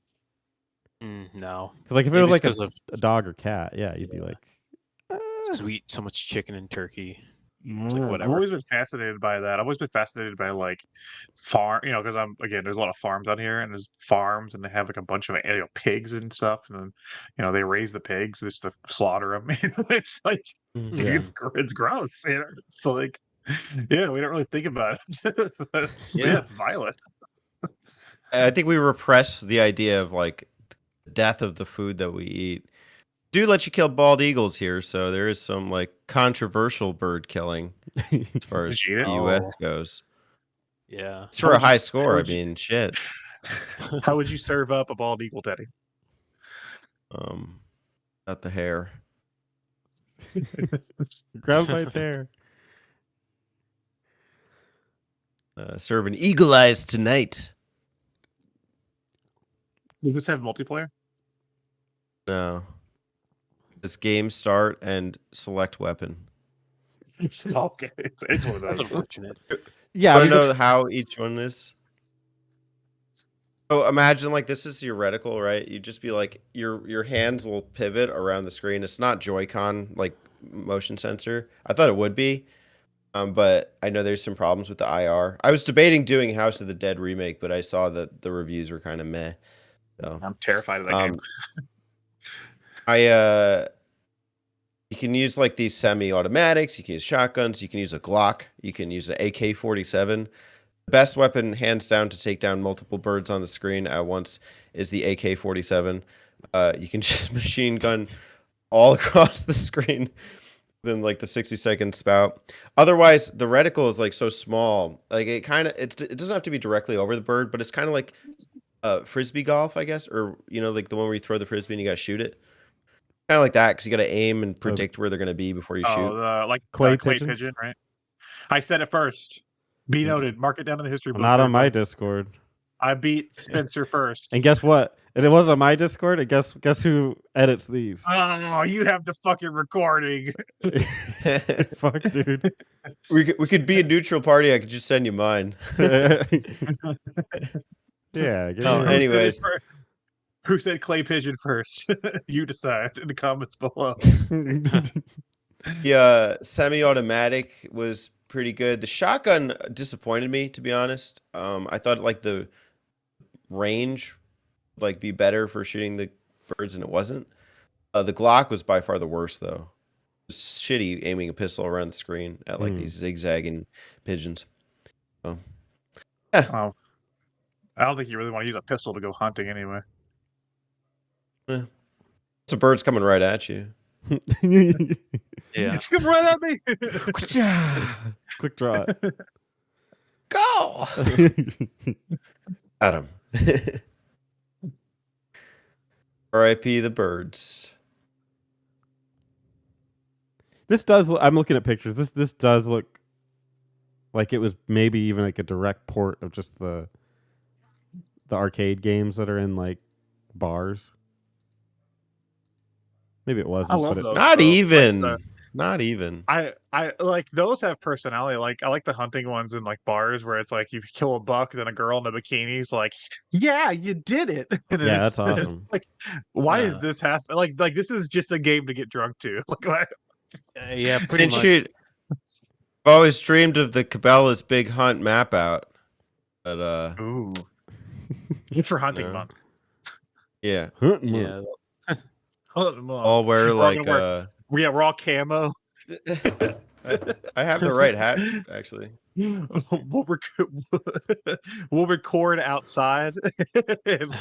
No, Because like if it maybe was like because of a dog or cat, yeah, you'd be like, because we eat so much chicken and turkey. It's like I've whatever. always been fascinated by that. I've always been fascinated by like farm, because there's a lot of farms out here, and there's farms, and they have like a bunch of pigs and stuff, and then they raise the pigs just to slaughter them. It's like yeah. it's gross. It's like we don't really think about it. But, Yeah. it's violent. I think we repress the idea of like the death of the food that we eat. Do let you kill bald eagles here, so there is some like controversial bird killing as far as Did you eat it? the U.S. Oh. goes. Yeah. It's for How a would you- high how score. I would you- mean, shit. How would you serve up a bald eagle, Teddy? Not the hair. Grab by its hair. Serve an eagle eyes tonight. Does this have multiplayer? No. This game start and select weapon. It's okay. It's one of That's those. unfortunate. Yeah, I we don't go- know how each one is. So imagine like this is theoretical, right? You just be like your hands will pivot around the screen. It's not Joy-Con like motion sensor. I thought it would be. But I know there's some problems with the IR. I was debating doing House of the Dead remake, but I saw that the reviews were kind of meh. So I'm terrified of that game. You can use like these semi-automatics, you can use shotguns, you can use a Glock, you can use an AK-47. The best weapon, hands down, to take down multiple birds on the screen at once is the AK-47. You can just machine gun all across the screen than like the 60-second spout. Otherwise, the reticle is like so small. Like it doesn't have to be directly over the bird, but it's kind of like frisbee golf, I guess, or like the one where you throw the frisbee and you gotta shoot it. Kind of like that, because you gotta aim and predict where they're gonna be before you shoot. The Clay clay pigeons? pigeon, right? I said it first. Be noted. Mark it down in the history books. not on my everybody. Discord. I beat Spencer first. And guess what? And it was on my Discord. And guess who edits these? Oh, you have the fucking recording. Fuck, dude. We could be a neutral party. I could just send you mine. Yeah. No, anyways. Who said clay pigeon first? You decide in the comments below. The semi-automatic was pretty good. The shotgun disappointed me, to be honest. I thought like the range like be better for shooting the birds, and it wasn't. The Glock was by far the worst, though. It was shitty aiming a pistol around the screen at like these zigzagging pigeons. So, yeah. Oh, I don't think you really want to use a pistol to go hunting anyway. So birds coming right at you. Yeah. It's coming right at me. Quick draw. Go! Adam. R.I.P. the birds. This does. I'm looking at pictures. This does look like it was maybe even like a direct port of just the arcade games that are in like bars. Maybe it wasn't. I love but those. Not though. even. Like Not even. I like those have personality. Like I like the hunting ones in like bars where it's like you kill a buck, then a girl in a bikini's like, "Yeah, you did it." And Yeah, it's- that's awesome. It's like, why is Yeah. this happen? Like this is just a game to get drunk to. Like, why? Yeah, pretty And much. shoot, I've always dreamed of the Cabela's Big Hunt map out. But Ooh, it's for hunting No. month. yeah. Yeah. Hunting month. All wear We're all like gonna we're all camo. I have the right hat, actually. We'll, we'll record outside and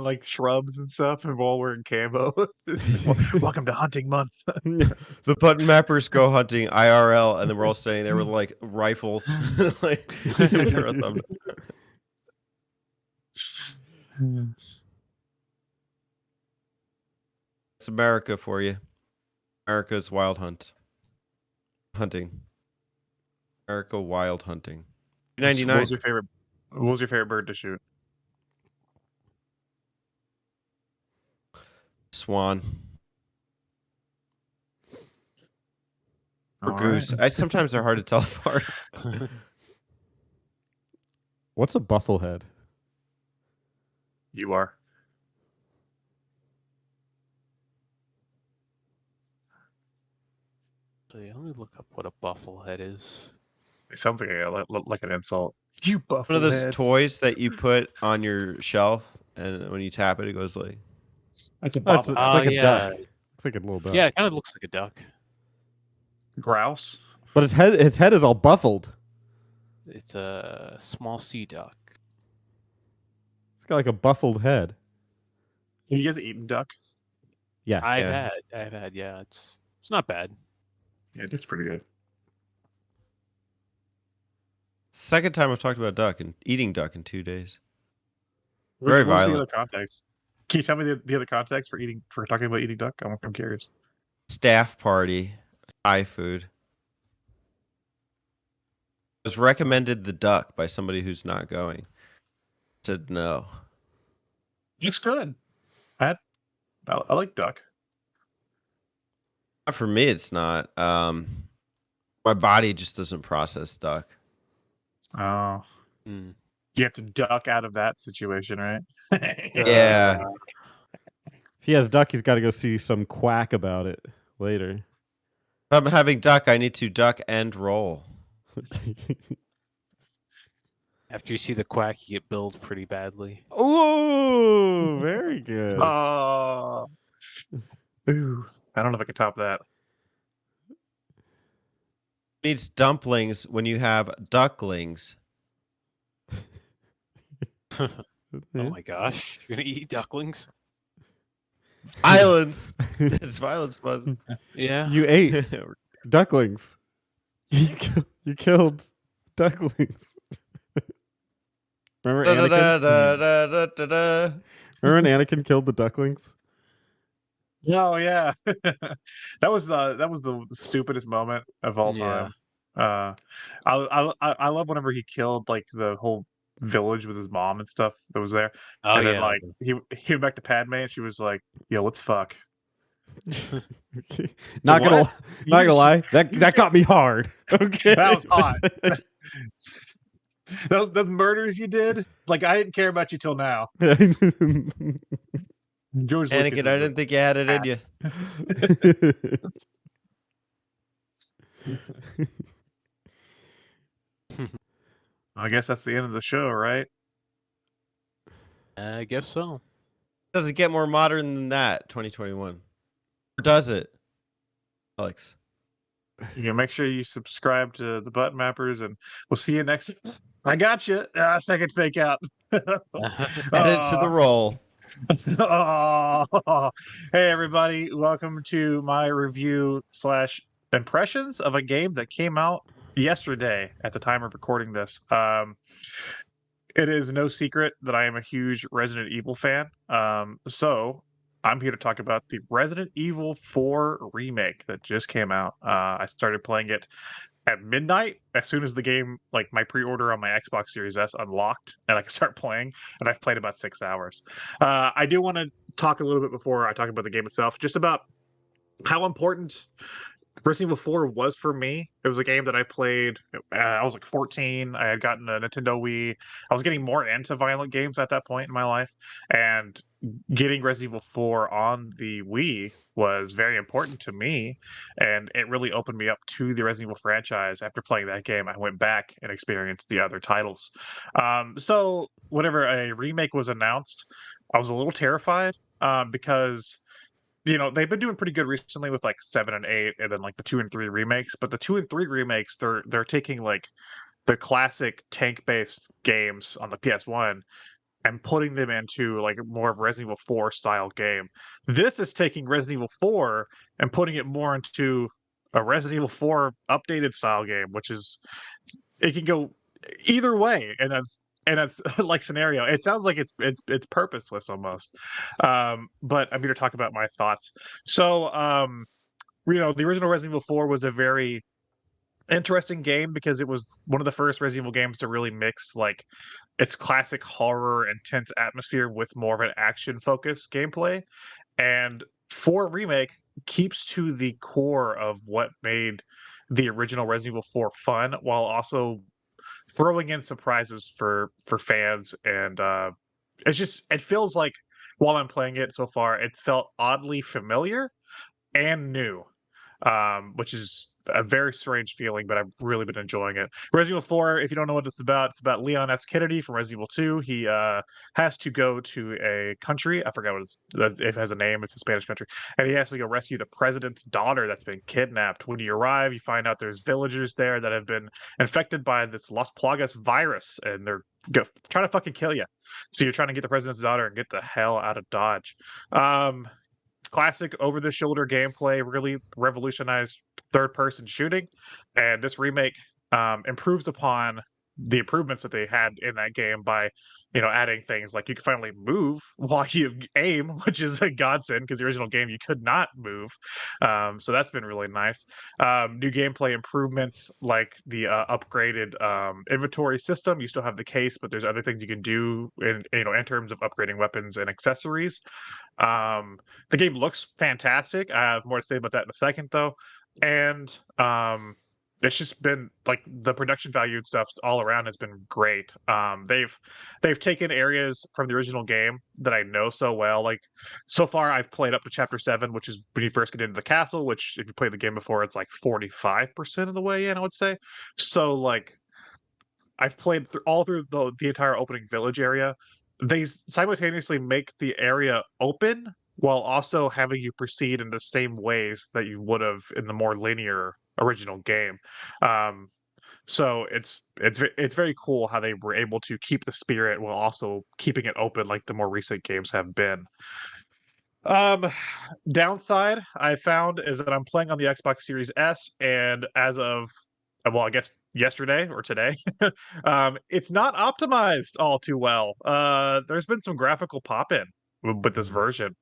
like shrubs and stuff, and we're all wearing camo. Welcome to hunting month. The button mappers go hunting IRL, and then we're all standing there with like rifles. Like, for a thumbnail. It's America for you. America's wild hunting. America wild hunting. What 99. was your favorite? What was your favorite bird to shoot? swan or All goose. right. Sometimes they're hard to tell apart. What's a bufflehead? You are. So yeah, let me look up what a bufflehead is. It sounds like an insult. You One of those bufflehead. toys that you put on your shelf, and when you tap it, it goes like. That's a Oh, it's bobblehead. like a yeah. duck. It's like a little duck. Yeah, it kind of looks like a duck. Grouse. But its head is all buffled. It's a small sea duck. It's got like a buffled head. Have you guys eaten duck? Yeah. I've Yeah. had. Yeah, it's not bad. Yeah, duck's pretty good. Second time I've talked about duck and eating duck in 2 days. What Very was the violent. other context? Can you tell me the other context for talking about eating duck? I'm curious. Staff party, Thai food. I was recommended the duck by somebody who's not going. Said no. Looks good. I like duck. For me, it's not. My body just doesn't process duck. Oh, Mm. you have to duck out of that situation, right? Yeah. If he has duck, he's got to go see some quack about it later. If I'm having duck, I need to duck and roll. After you see the quack, you get billed pretty badly. Oh, very good. Oh. Ooh. I don't know if I can top that. Needs dumplings when you have ducklings. Oh my gosh, you're gonna eat ducklings? Violence. It's violence, but Yeah. You ate ducklings. You killed ducklings. Remember Anakin? Remember when Anakin killed the ducklings? Oh yeah, that was the stupidest moment of all Yeah. time. I love whenever he killed like the whole village with his mom and stuff that was there, Oh and then yeah. like he went back to Padme and she was like, "Yo, let's fuck." Not gonna what? lie, that got me hard. Okay, That was hot. The murders you did, like I didn't care about you till now. George Lucas Anakin, I didn't think you had it in you. I guess that's the end of the show, right? I guess so. Does it get more modern than that, 2021? Or does it, Alex? You can make sure you subscribe to the Button Mappers, and we'll see you next. I got you. Second fake out. Add it to the roll. Oh. Hey everybody, welcome to my review / impressions of a game that came out yesterday at the time of recording this. It is no secret that I am a huge Resident Evil fan. So I'm here to talk about the Resident Evil 4 remake that just came out. I started playing it at midnight as soon as the game, like my pre-order on my Xbox Series S, unlocked and I could start playing, and I've played about 6 hours. I do want to talk a little bit before I talk about the game itself, just about how important Resident Evil 4 was for me. It was a game that I played. I was like 14. I had gotten a Nintendo Wii. I was getting more into violent games at that point in my life, and getting Resident Evil 4 on the Wii was very important to me, and it really opened me up to the Resident Evil franchise. After playing that game, I went back and experienced the other titles. So whenever a remake was announced, I was a little terrified because they've been doing pretty good recently with like 7 and 8 and then like the 2 and 3 remakes, but the 2 and 3 remakes, they're taking like the classic tank-based games on the PS1 and putting them into like more of Resident Evil 4 style game. This is taking Resident Evil 4 and putting it more into a Resident Evil 4 updated style game, which is, it can go either way, and that's like scenario. It sounds like it's purposeless almost. But I'm here to talk about my thoughts. So the original Resident Evil 4 was a very interesting game because it was one of the first Resident Evil games to really mix like its classic horror and tense atmosphere with more of an action focused gameplay. And 4 remake keeps to the core of what made the original Resident Evil 4 fun, while also throwing in surprises for fans. And it feels like while I'm playing it so far, it's felt oddly familiar and new, which is a very strange feeling, but I've really been enjoying it. Resident Evil 4, if you don't know what it's about Leon S. Kennedy from Resident Evil 2. He has to go to a country. I forgot what if it has a name. It's a Spanish country. And he has to go rescue the president's daughter that's been kidnapped. When you arrive, you find out there's villagers there that have been infected by this Las Plagas virus, and they're trying to fucking kill you. So you're trying to get the president's daughter and get the hell out of Dodge. Classic over-the-shoulder gameplay, really revolutionized third-person shooting, and this remake improves upon the improvements that they had in that game by, adding things like you can finally move while you aim, which is a godsend because the original game you could not move. So that's been really nice. New gameplay improvements like the upgraded inventory system. You still have the case, but there's other things you can do in terms of upgrading weapons and accessories. The game looks fantastic. I have more to say about that in a second, though. And it's just been like the production value and stuff all around has been great. They've taken areas from the original game that I know so well. Like so far, I've played up to Chapter 7, which is when you first get into the castle. Which, if you played the game before, it's like 45% of the way in, I would say. So like, I've played all through the entire opening village area. They simultaneously make the area open while also having you proceed in the same ways that you would have in the more linear original game. So it's very cool how they were able to keep the spirit while also keeping it open like the more recent games have been. Downside I found is that I'm playing on the Xbox Series S, and as of I guess yesterday or today, it's not optimized all too well. There's been some graphical pop-in with this version.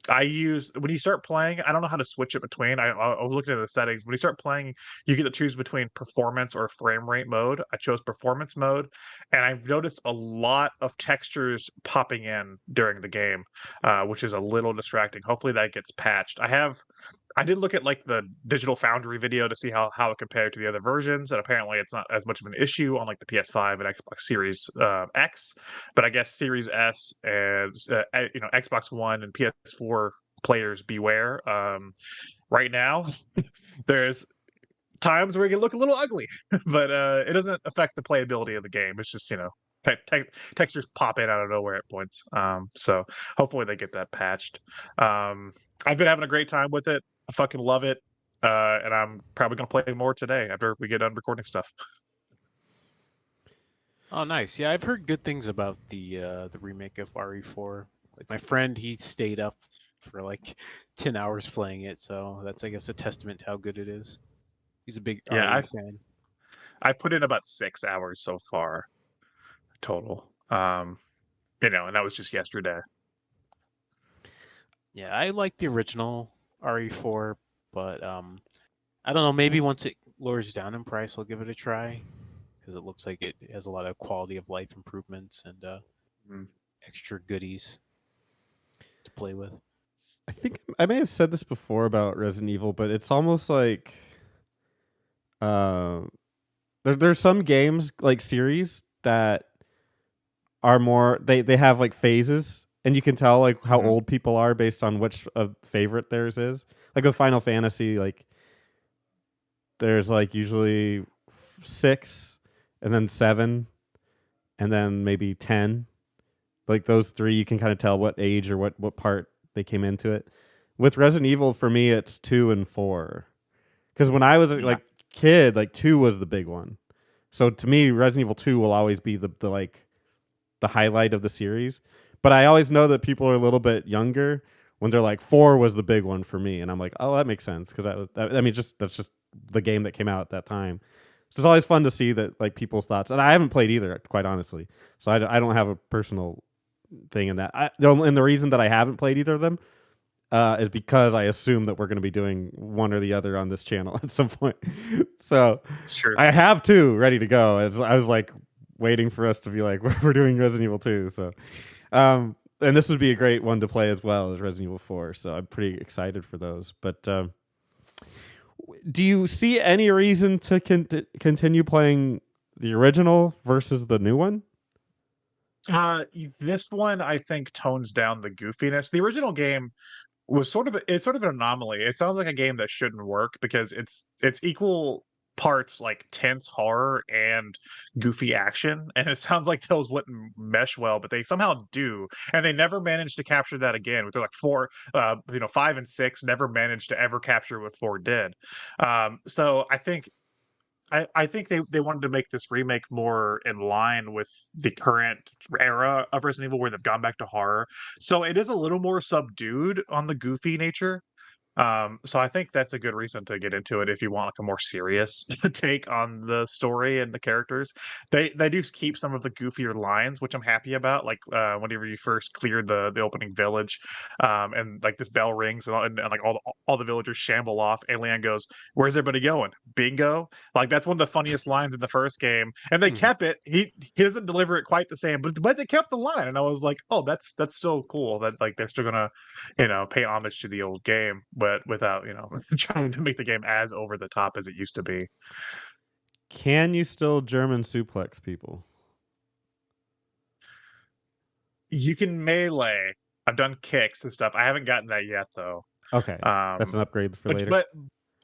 I use when you start playing, I don't know how to switch it between. I was looking at the settings. When you start playing, you get to choose between performance or frame rate mode. I chose performance mode, and I've noticed a lot of textures popping in during the game, which is a little distracting. Hopefully that gets patched. I did look at like the Digital Foundry video to see how it compared to the other versions, and apparently it's not as much of an issue on like the PS5 and Xbox Series X, but I guess Series S and Xbox One and PS4 players beware. Right now, there's times where it can look a little ugly, but it doesn't affect the playability of the game. It's just textures pop in out of nowhere at points. So hopefully they get that patched. I've been having a great time with it. I fucking love it. And I'm probably going to play more today after we get done recording stuff. Oh, nice. Yeah, I've heard good things about the remake of RE4. Like my friend, he stayed up for like 10 hours playing it, so that's I guess a testament to how good it is. He's a big RE fan. I've put in about 6 hours so far total. And that was just yesterday. Yeah, I like the original RE4, but I don't know. Maybe once it lowers down in price, I'll give it a try because it looks like it has a lot of quality of life improvements and extra goodies to play with. I think I may have said this before about Resident Evil, but it's almost like there's some games like series that are more they have like phases. And you can tell like how old people are based on which favorite theirs is. Like with Final Fantasy, like there's like usually 6, and then 7, and then maybe 10. Like those 3, you can kind of tell what age or what part they came into it. With Resident Evil, for me, it's 2 and 4. Because when I was like kid, like 2 was the big one. So to me, Resident Evil 2 will always be the highlight of the series. But I always know that people are a little bit younger when they're like 4 was the big one for me, and I'm like, oh, that makes sense because that's just the game that came out at that time. So it's always fun to see that like people's thoughts, and I haven't played either, quite honestly. So I don't have a personal thing in that. And the reason that I haven't played either of them is because I assume that we're going to be doing one or the other on this channel at some point. So Sure. I have 2 ready to go. I was like waiting for us to be like we're doing Resident Evil 2. So. and this would be a great one to play as well as Resident Evil 4. So I'm pretty excited for those. But do you see any reason to continue playing the original versus the new one? This one I think tones down the goofiness. The original game was sort of an anomaly. It sounds like a game that shouldn't work because it's equal parts like tense horror and goofy action, and it sounds like those wouldn't mesh well, but they somehow do, and they never managed to capture that again. With like 4, 5 and 6 never managed to ever capture what 4 did. So I think they wanted to make this remake more in line with the current era of Resident Evil, where they've gone back to horror. So it is a little more subdued on the goofy nature. So I think that's a good reason to get into it if you want like a more serious take on the story and the characters. They do keep some of the goofier lines, which I'm happy about. Like whenever you first clear the opening village, and like this bell rings and like all the villagers shamble off, and Leon goes, "Where's everybody going? Bingo!" Like that's one of the funniest lines in the first game, and they kept it. He doesn't deliver it quite the same, but they kept the line, and I was like, "Oh, that's so cool that like they're still gonna pay homage to the old game, but without, trying to make the game as over the top as it used to be." Can you still German suplex people? You can melee. I've done kicks and stuff. I haven't gotten that yet though. Okay, that's an upgrade for later.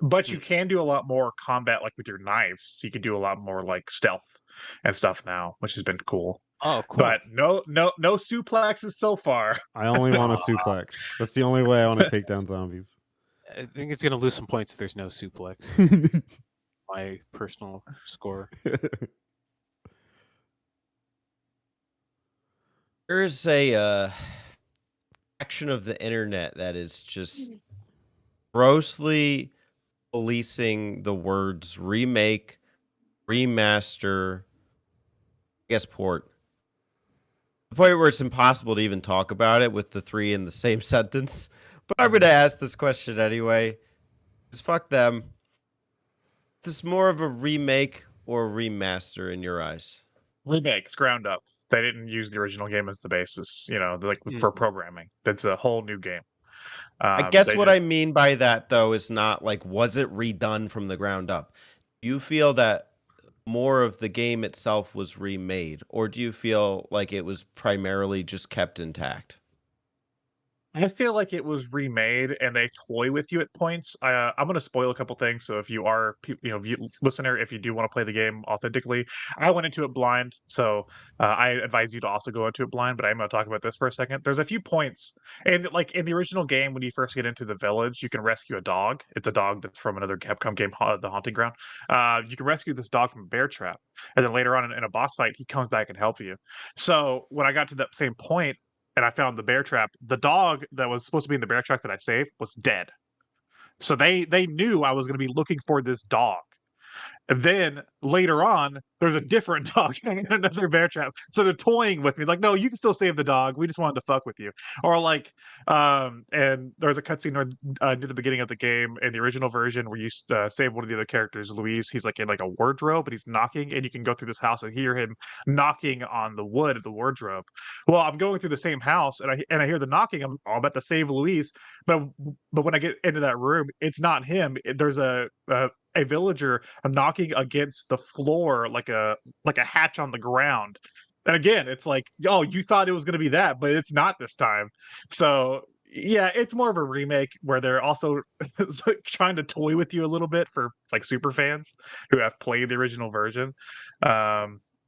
But you can do a lot more combat like with your knives. So you can do a lot more like stealth and stuff now, which has been cool. Oh, cool. But no suplexes so far. I only want a suplex. That's the only way I want to take down zombies. I think it's gonna lose some points if there's no suplex. My personal score. There's a section of the internet that is just grossly policing the words remake, remaster, I guess port. The point where it's impossible to even talk about it with the 3 in the same sentence. But I'm going to ask this question anyway. Because fuck them. Is this more of a remake or a remaster in your eyes? Remake. It's ground up. They didn't use the original game as the basis, for programming. That's a whole new game. I guess what I mean by that, though, is not like, was it redone from the ground up? Do you feel that more of the game itself was remade, or do you feel like it was primarily just kept intact? I feel like it was remade, and they toy with you at points. I'm going to spoil a couple things, so if you are, listener, if you do want to play the game authentically, I went into it blind, so I advise you to also go into it blind. But I'm going to talk about this for a second. There's a few points, and like in the original game, when you first get into the village, you can rescue a dog. It's a dog that's from another Capcom game, The Haunting Ground. You can rescue this dog from a bear trap, and then later on in a boss fight, he comes back and helps you. So when I got to that same point, and I found the bear trap, the dog that was supposed to be in the bear trap that I saved was dead. So they knew I was going to be looking for this dog. And then later on, there's a different dog in another bear trap. So they're toying with me, like, no, you can still save the dog. We just wanted to fuck with you. Or like, and there's a cutscene near the beginning of the game in the original version where you save one of the other characters, Louise. He's like in like a wardrobe, but he's knocking, and you can go through this house and hear him knocking on the wood of the wardrobe. Well, I'm going through the same house, and I hear the knocking. I'm about to save Louise, but when I get into that room, it's not him. There's a villager knocking against the floor like a hatch on the ground. And again, it's like, oh, you thought it was going to be that, but it's not this time. So yeah, it's more of a remake where they're also trying to toy with you a little bit for like super fans who have played the original version,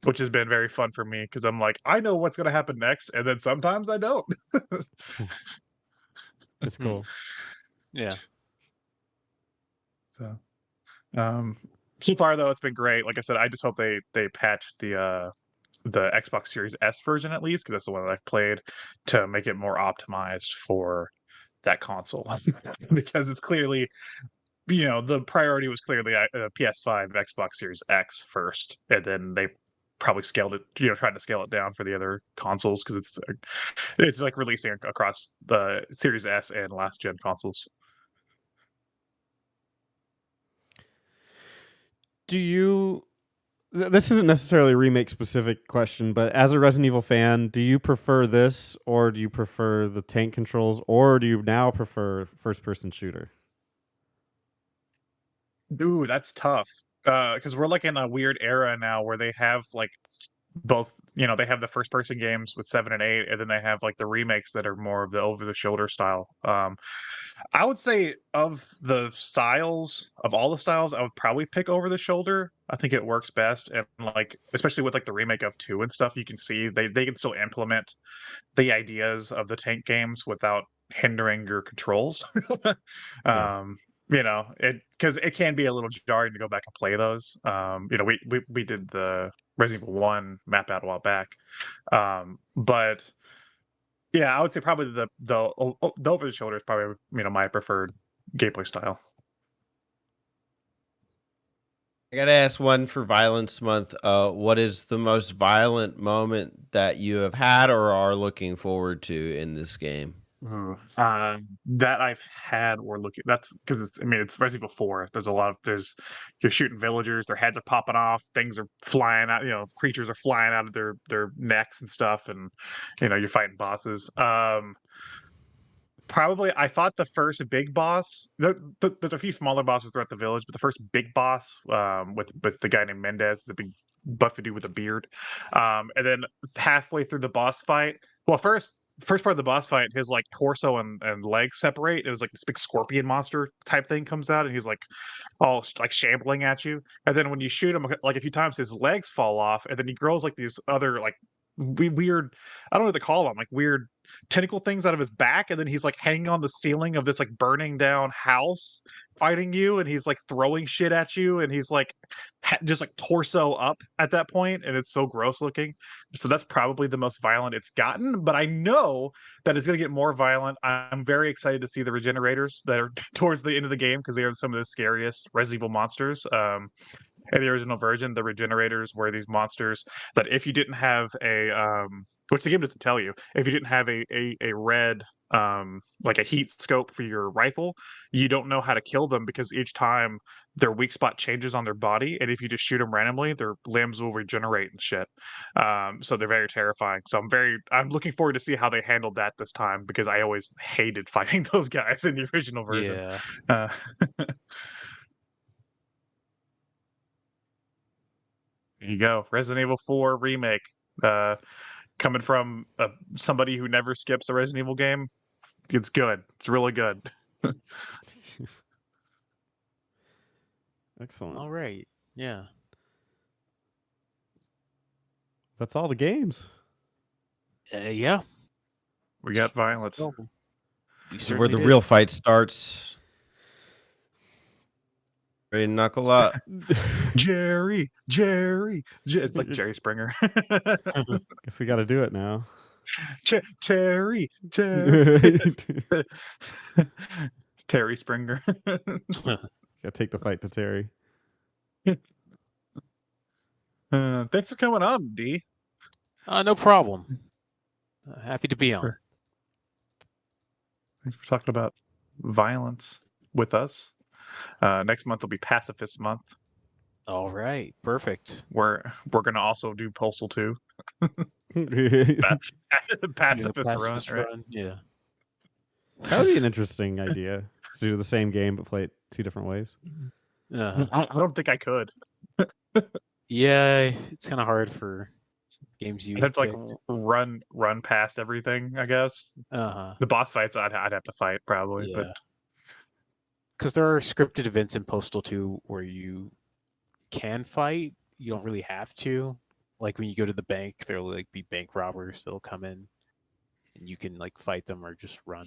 which has been very fun for me because I'm like, I know what's going to happen next, and then sometimes I don't. It's cool. Yeah. So so far though, it's been great. Like I said, I just hope they patch the Xbox Series S version at least, because that's the one that I've played, to make it more optimized for that console. Because it's clearly, the priority was clearly PS5, Xbox Series X first, and then they probably scaled it, tried to scale it down for the other consoles because it's like releasing across the Series S and last gen consoles. this isn't necessarily a remake specific question, but as a Resident Evil fan, do you prefer this, or do you prefer the tank controls, or do you now prefer first person shooter? Dude, that's tough. Because we're like in a weird era now where they have like both, they have the first person games with 7 and 8, and then they have like the remakes that are more of the over the shoulder style. I would say of the styles, of all the styles, I would probably pick over the shoulder. I think it works best, and like especially with like the remake of 2 and stuff, you can see they can still implement the ideas of the tank games without hindering your controls. Yeah. It because it can be a little jarring to go back and play those. We did the Resident Evil 1 map out a while back. But yeah, I would say probably the over the shoulder is probably my preferred gameplay style. I gotta ask one for Violence Month. What is the most violent moment that you have had or are looking forward to in this game? That I've had or looking. That's because it's Resident Evil 4. You're shooting villagers, their heads are popping off, things are flying out, creatures are flying out of their necks and stuff, and you're fighting bosses. Probably, I fought the first big boss. There's a few smaller bosses throughout the village, but the first big boss, with the guy named Mendez, the big buffy dude with a beard, and then halfway through the boss fight. Well, first part of the boss fight, his like torso and legs separate. It was like this big scorpion monster type thing comes out, and he's like all like shambling at you. And then when you shoot him like a few times, his legs fall off, and then he grows like these other like weird, I don't know what to call them, like weird tentacle things out of his back, and then he's like hanging on the ceiling of this like burning down house fighting you, and he's like throwing shit at you, and he's like just like torso up at that point, and it's so gross looking. So that's probably the most violent it's gotten, but I know that it's going to get more violent. I'm very excited to see the regenerators that are towards the end of the game, because they are some of the scariest Resident Evil monsters. In the original version, the regenerators were these monsters that if you didn't have which the game doesn't tell you, if you didn't have a red like a heat scope for your rifle, you don't know how to kill them, because each time their weak spot changes on their body, and if you just shoot them randomly, their limbs will regenerate and shit. So they're very terrifying. So I'm looking forward to see how they handled that this time, because I always hated fighting those guys in the original version. Yeah. Uh, There you go. Resident Evil 4 remake. Coming from somebody who never skips a Resident Evil game, it's good. It's really good. Excellent. All right. Yeah. That's all the games. Yeah. We got violence. Well, we This is where certainly the did. real fight starts. Ready to knuckle up. Jerry. It's like Jerry Springer. Guess we got to do it now. Terry. Terry Springer. Got to take the fight to Terry. Thanks for coming on, D. No problem. Happy to be on. Sure. Thanks for talking about violence with us. Next month will be Pacifist Month. All right. Perfect. We're gonna also do Postal 2. Pacifist run, Pacifist right? run. Yeah. That would be an interesting idea. To do the same game but play it 2 different ways. I don't think I could. Yeah, it's kind of hard for games you I'd have to like picked. run past everything, I guess. Uh-huh. The boss fights I'd have to fight probably, Yeah. but Because there are scripted events in Postal 2 where you can fight. You don't really have to. Like when you go to the bank, there'll like be bank robbers that'll come in, and you can like fight them or just run.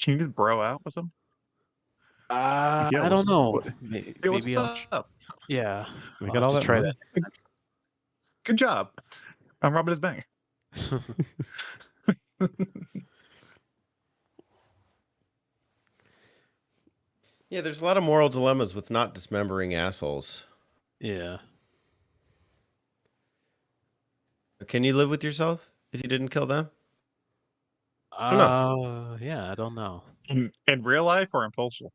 can you just bro out with them? I Yeah, don't know. Hey, what's Maybe I'll. up? Yeah. We I'll got have all to that try money. that. Good job. I'm robbing his bank. Yeah, there's a lot of moral dilemmas with not dismembering assholes. Yeah. Can you live with yourself if you didn't kill them? don't know. Yeah, I don't know. In real life or in Postal?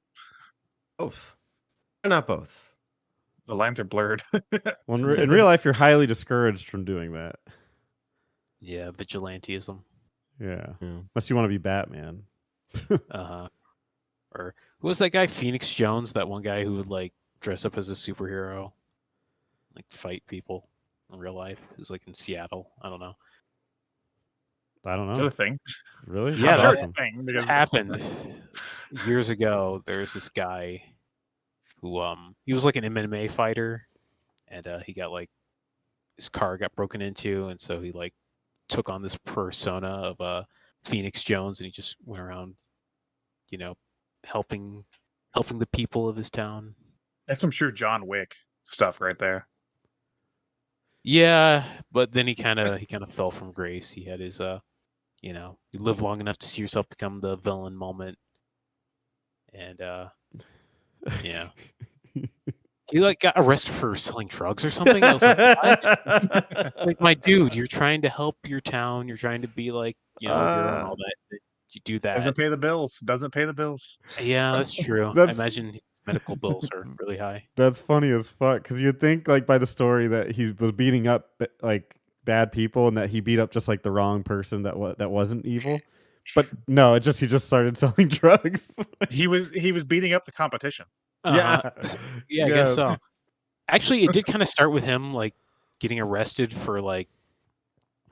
Both. Why not both? The lines are blurred. Well, in real life, you're highly discouraged from doing that. Yeah, vigilantism. Yeah. Yeah. Unless you want to be Batman. Or who was that guy? Phoenix Jones, that one guy who would like dress up as a superhero, like fight people in real life. Who's like in Seattle. I don't know. I don't Is that know. a thing? Really? Yeah, That's sure awesome. it's a thing It because happened years ago. There was this guy who he was like an MMA fighter, and he got like his car got broken into, and so he like took on this persona of Phoenix Jones, and he just went around, you know, helping the people of his town. that's some true John Wick stuff right there. Yeah, but then he kind of fell from grace. He had his you live long enough to see yourself become the villain moment, and yeah. He like got arrested for selling drugs or something. I was like, what? Like, my dude, you're trying to help your town. You're trying to be like, a hero and all that. You do that. Doesn't pay the bills. Doesn't pay the bills. Yeah, that's true. I That's- imagine his medical bills are really high. That's funny as fuck because you'd think like by the story that he was beating up like bad people and that he beat up just like the wrong person that wasn't evil. But no, he just started selling drugs. He was beating up the competition. Yeah, I guess Yes. so. Actually, it did kind of start with him like getting arrested for like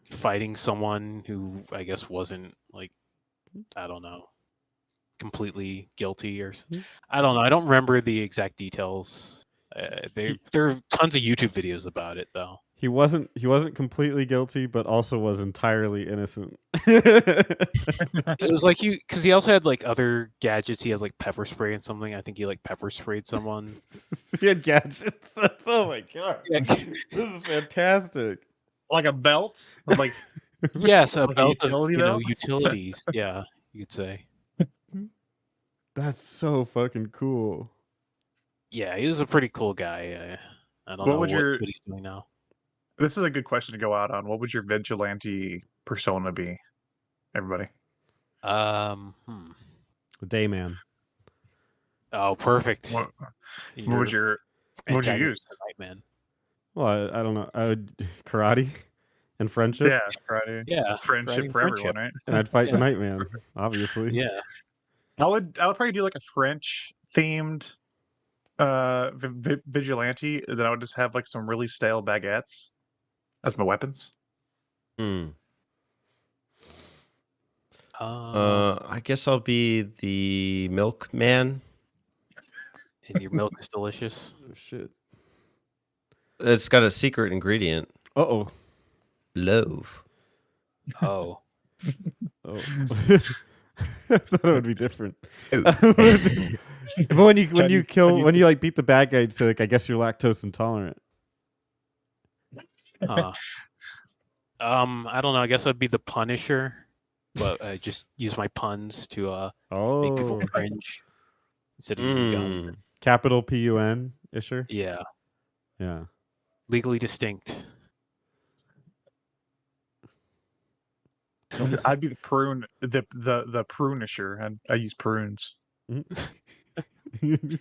fighting someone who I guess wasn't like, I don't know, completely guilty or I don't know. I don't remember the exact details. There are tons of YouTube videos about it though. He wasn't completely guilty, but also was entirely innocent. It was like because he also had like other gadgets. He has like pepper spray and something. I think he like pepper sprayed someone. He had gadgets. Oh my god, Yeah. this is fantastic. Like a belt? Or like Yes, a Like a belt of utility belt? utilities. Yeah, you could say. That's so fucking cool. Yeah, he was a pretty cool guy. I don't What know would your- what he's doing now. this is a good question to go out on. What would your vigilante persona be? Everybody. The Dayman. Oh, perfect. What You're would you use? antagonist of Nightman. Well, I don't know. I would karate and friendship, Yeah, Friday. Yeah, Friendship karate for friendship. everyone, right? and I'd fight the Yeah. Nightman, obviously. Yeah. I would probably do like a French themed vigilante. Then I would just have like some really stale baguettes as my weapons. I guess I'll be the milkman. And your milk is delicious. Oh, shit. It's got a secret ingredient: Oh. love. Oh. Oh. I thought it would be different. Ooh. But when you like beat the bad guy, you'd say like, I guess you're lactose intolerant. I don't know. I guess I'd be the Punisher, but I just use my puns to make people Oh, cringe instead of using guns. capital PUN isher. Yeah, Yeah. legally distinct. I'd be the prune, the prunisher, and I use prunes. Be Prune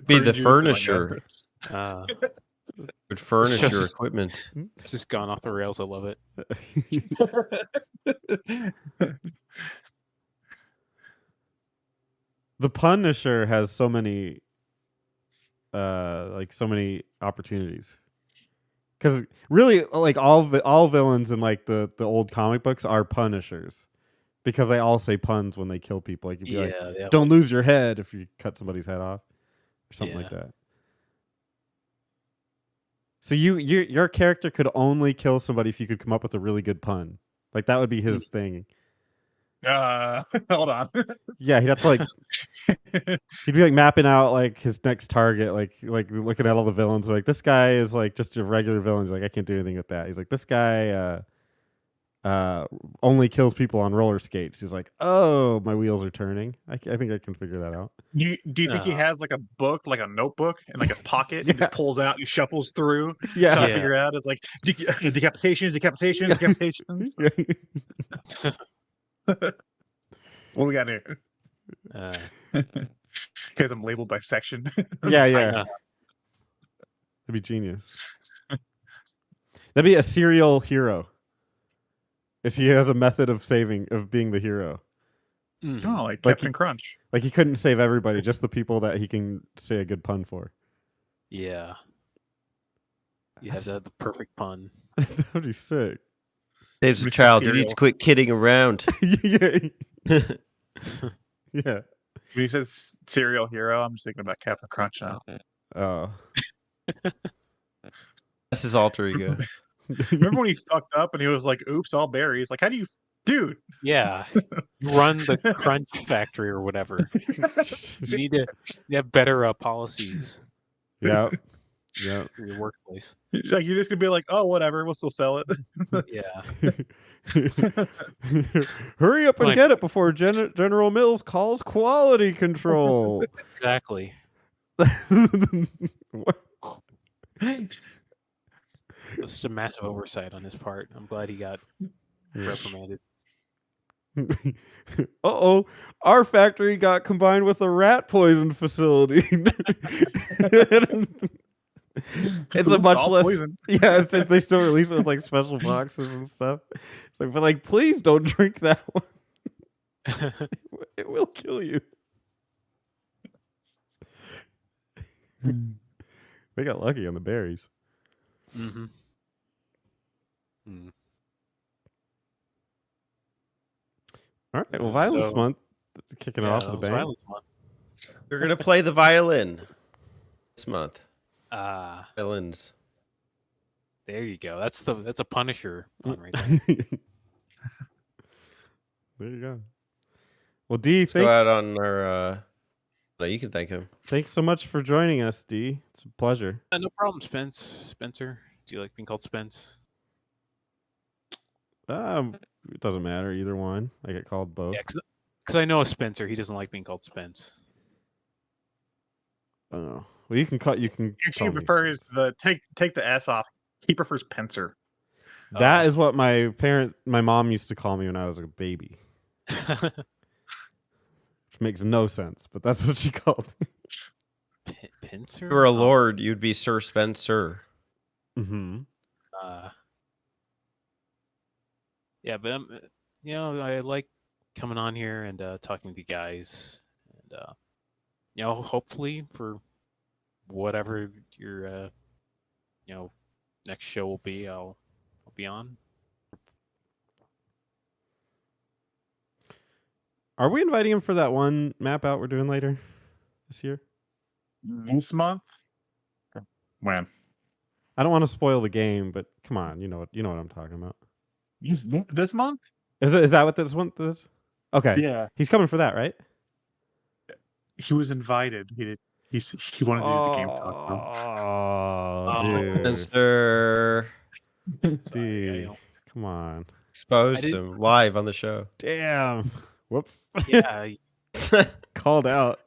the juice in my furnisher. guts. Would furnish Just- your equipment. It's just gone off the rails. I love it. The Punisher has so many so many opportunities. Cuz really like all villains in like the old comic books are punishers because they all say puns when they kill people. Like you'd be like, Yeah. don't lose your head if you cut somebody's head off or something like that. So your character could only kill somebody if you could come up with a really good pun. Like that would be his thing. Hold on. Yeah, he'd have to like he'd be like mapping out like his next target, like looking at all the villains. Like this guy is like just a regular villain. He's like, I can't do anything with that. He's like, this guy only kills people on roller skates. He's like, oh, my wheels are turning. I think I can figure that out. Do you think he has like a book, like a notebook, and like a pocket? He Yeah. just pulls out, he shuffles through, Yeah. trying to figure out. It's like decapitations. What we got here? Because I'm labeled by section. Yeah, yeah. China. That'd be genius. That'd be a serial hero. Is he has a method of being the hero. Mhm. Oh, like Like Captain Crunch. Like he couldn't save everybody, just the people that he can say a good pun for. Yeah. You have That's- the perfect pun. That'd be sick. Dave's a Mr. child. You need Cereal. to quit kidding around. yeah. Yeah. When he says serial hero, I'm just thinking about Captain Crunch now. Oh. That's his alter ego. Remember when he fucked up and he was like, "Oops, all berries." Like, how do you, dude? Yeah. You run the crunch factory or whatever. You need to have better policies Yeah. Yeah. for your workplace. Like, you're just gonna be like, "Oh, whatever, we'll still sell it." Yeah. Hurry up and Like- get it before General Mills calls quality control. Exactly. What? It was just a massive oversight on his part. I'm glad he got reprimanded. Uh-oh, our factory got combined with a rat poison facility. It's a Oops, much all less poison. Yeah, it's they still release it with like special boxes and stuff. It's like, but like, please don't drink that one. It will kill you. They got lucky on the berries. Mm-hmm. Mm. All right, well, Violence So- Month kicking it Yeah, off that with was a bang. Violence Month. We're gonna play the violin this month. Ah, Violins. there you go. That's a Punisher pun right there. There you go. Well, Dee, Let's go out on our. No, you can thank him. thanks so much for joining us, Dee. It's a pleasure. No problem, Spencer. Do you like being called Spence? It doesn't matter either one. I get called both. Yeah, because I know a Spencer. He doesn't like being called Spence. I don't know. Well, you can call. You can. She call me prefers Spence. the take the S off. He prefers Pencer. That is what my mom used to call me when I was a baby, which makes no sense, but that's what she called me. Pincer? If you were a lord, you'd be Sir Spencer. Mm-hmm. Yeah, but I like coming on here and talking to you guys, and hopefully for whatever your next show will be, I'll be on. Are we inviting him for that one map out we're doing later this year? This month? When? I don't want to spoil the game, but come on, you know what I'm talking about. This month? Is that what this one is? Okay, Yeah. he's coming for that, right? He was invited. He wanted to do the game talk. Oh, Oh. dude, Spencer. Dee, come on, Exposed didn't- him live on the show. damn, whoops, Yeah, called out.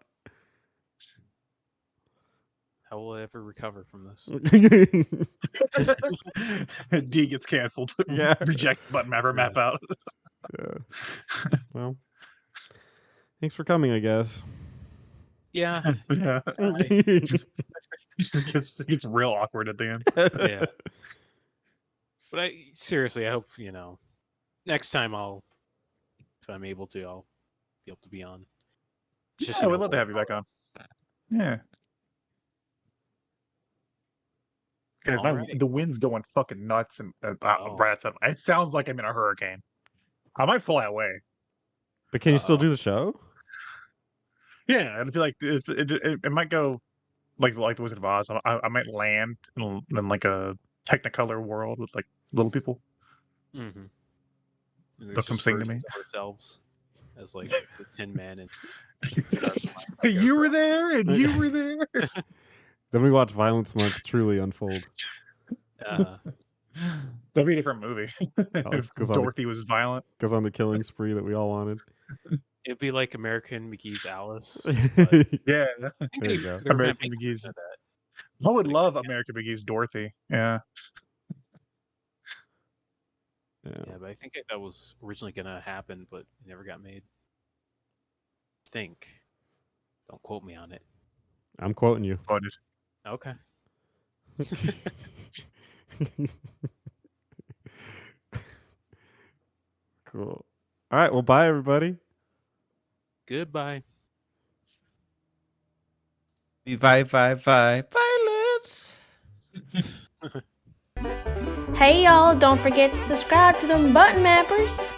how will I ever recover from this? D gets canceled. Yeah. Reject button mapper map out. Yeah. Well, thanks for coming, I guess. Yeah, Yeah. It just gets real awkward at the end. yeah. But I hope next time if I'm able to, I'll be able to be on. It's just Yeah, we'd love to have you back on. Yeah. Guys, Alright. the wind's going fucking nuts and Oh. rats. It sounds like I'm in a hurricane. I might fly away. But can you still do the show? Yeah, it'd be like it might go like the Wizard of Oz. I might land in like a Technicolor world with like little people. Mm-hmm. They'll come sing to me. Of ourselves as like the Tin Man and You were there, and you were there. Then we watch Violence Month truly unfold. uh, That'd be a different movie. it's If 'cause I'm- Dorothy was violent. Goes on the killing spree that we all wanted. it'd be like American McGee's Alice. Yeah, I think There you go. they're gonna American make McGee's. that. I would love American McGee's Dorothy. Yeah. Yeah, but I think that was originally gonna happen, but it never got made. I think. Don't quote me on it. I'm quoting you. Quoted. Okay. Cool. All right. Well, bye, everybody. Goodbye. Violets. Hey y'all, don't forget to subscribe to them button mappers.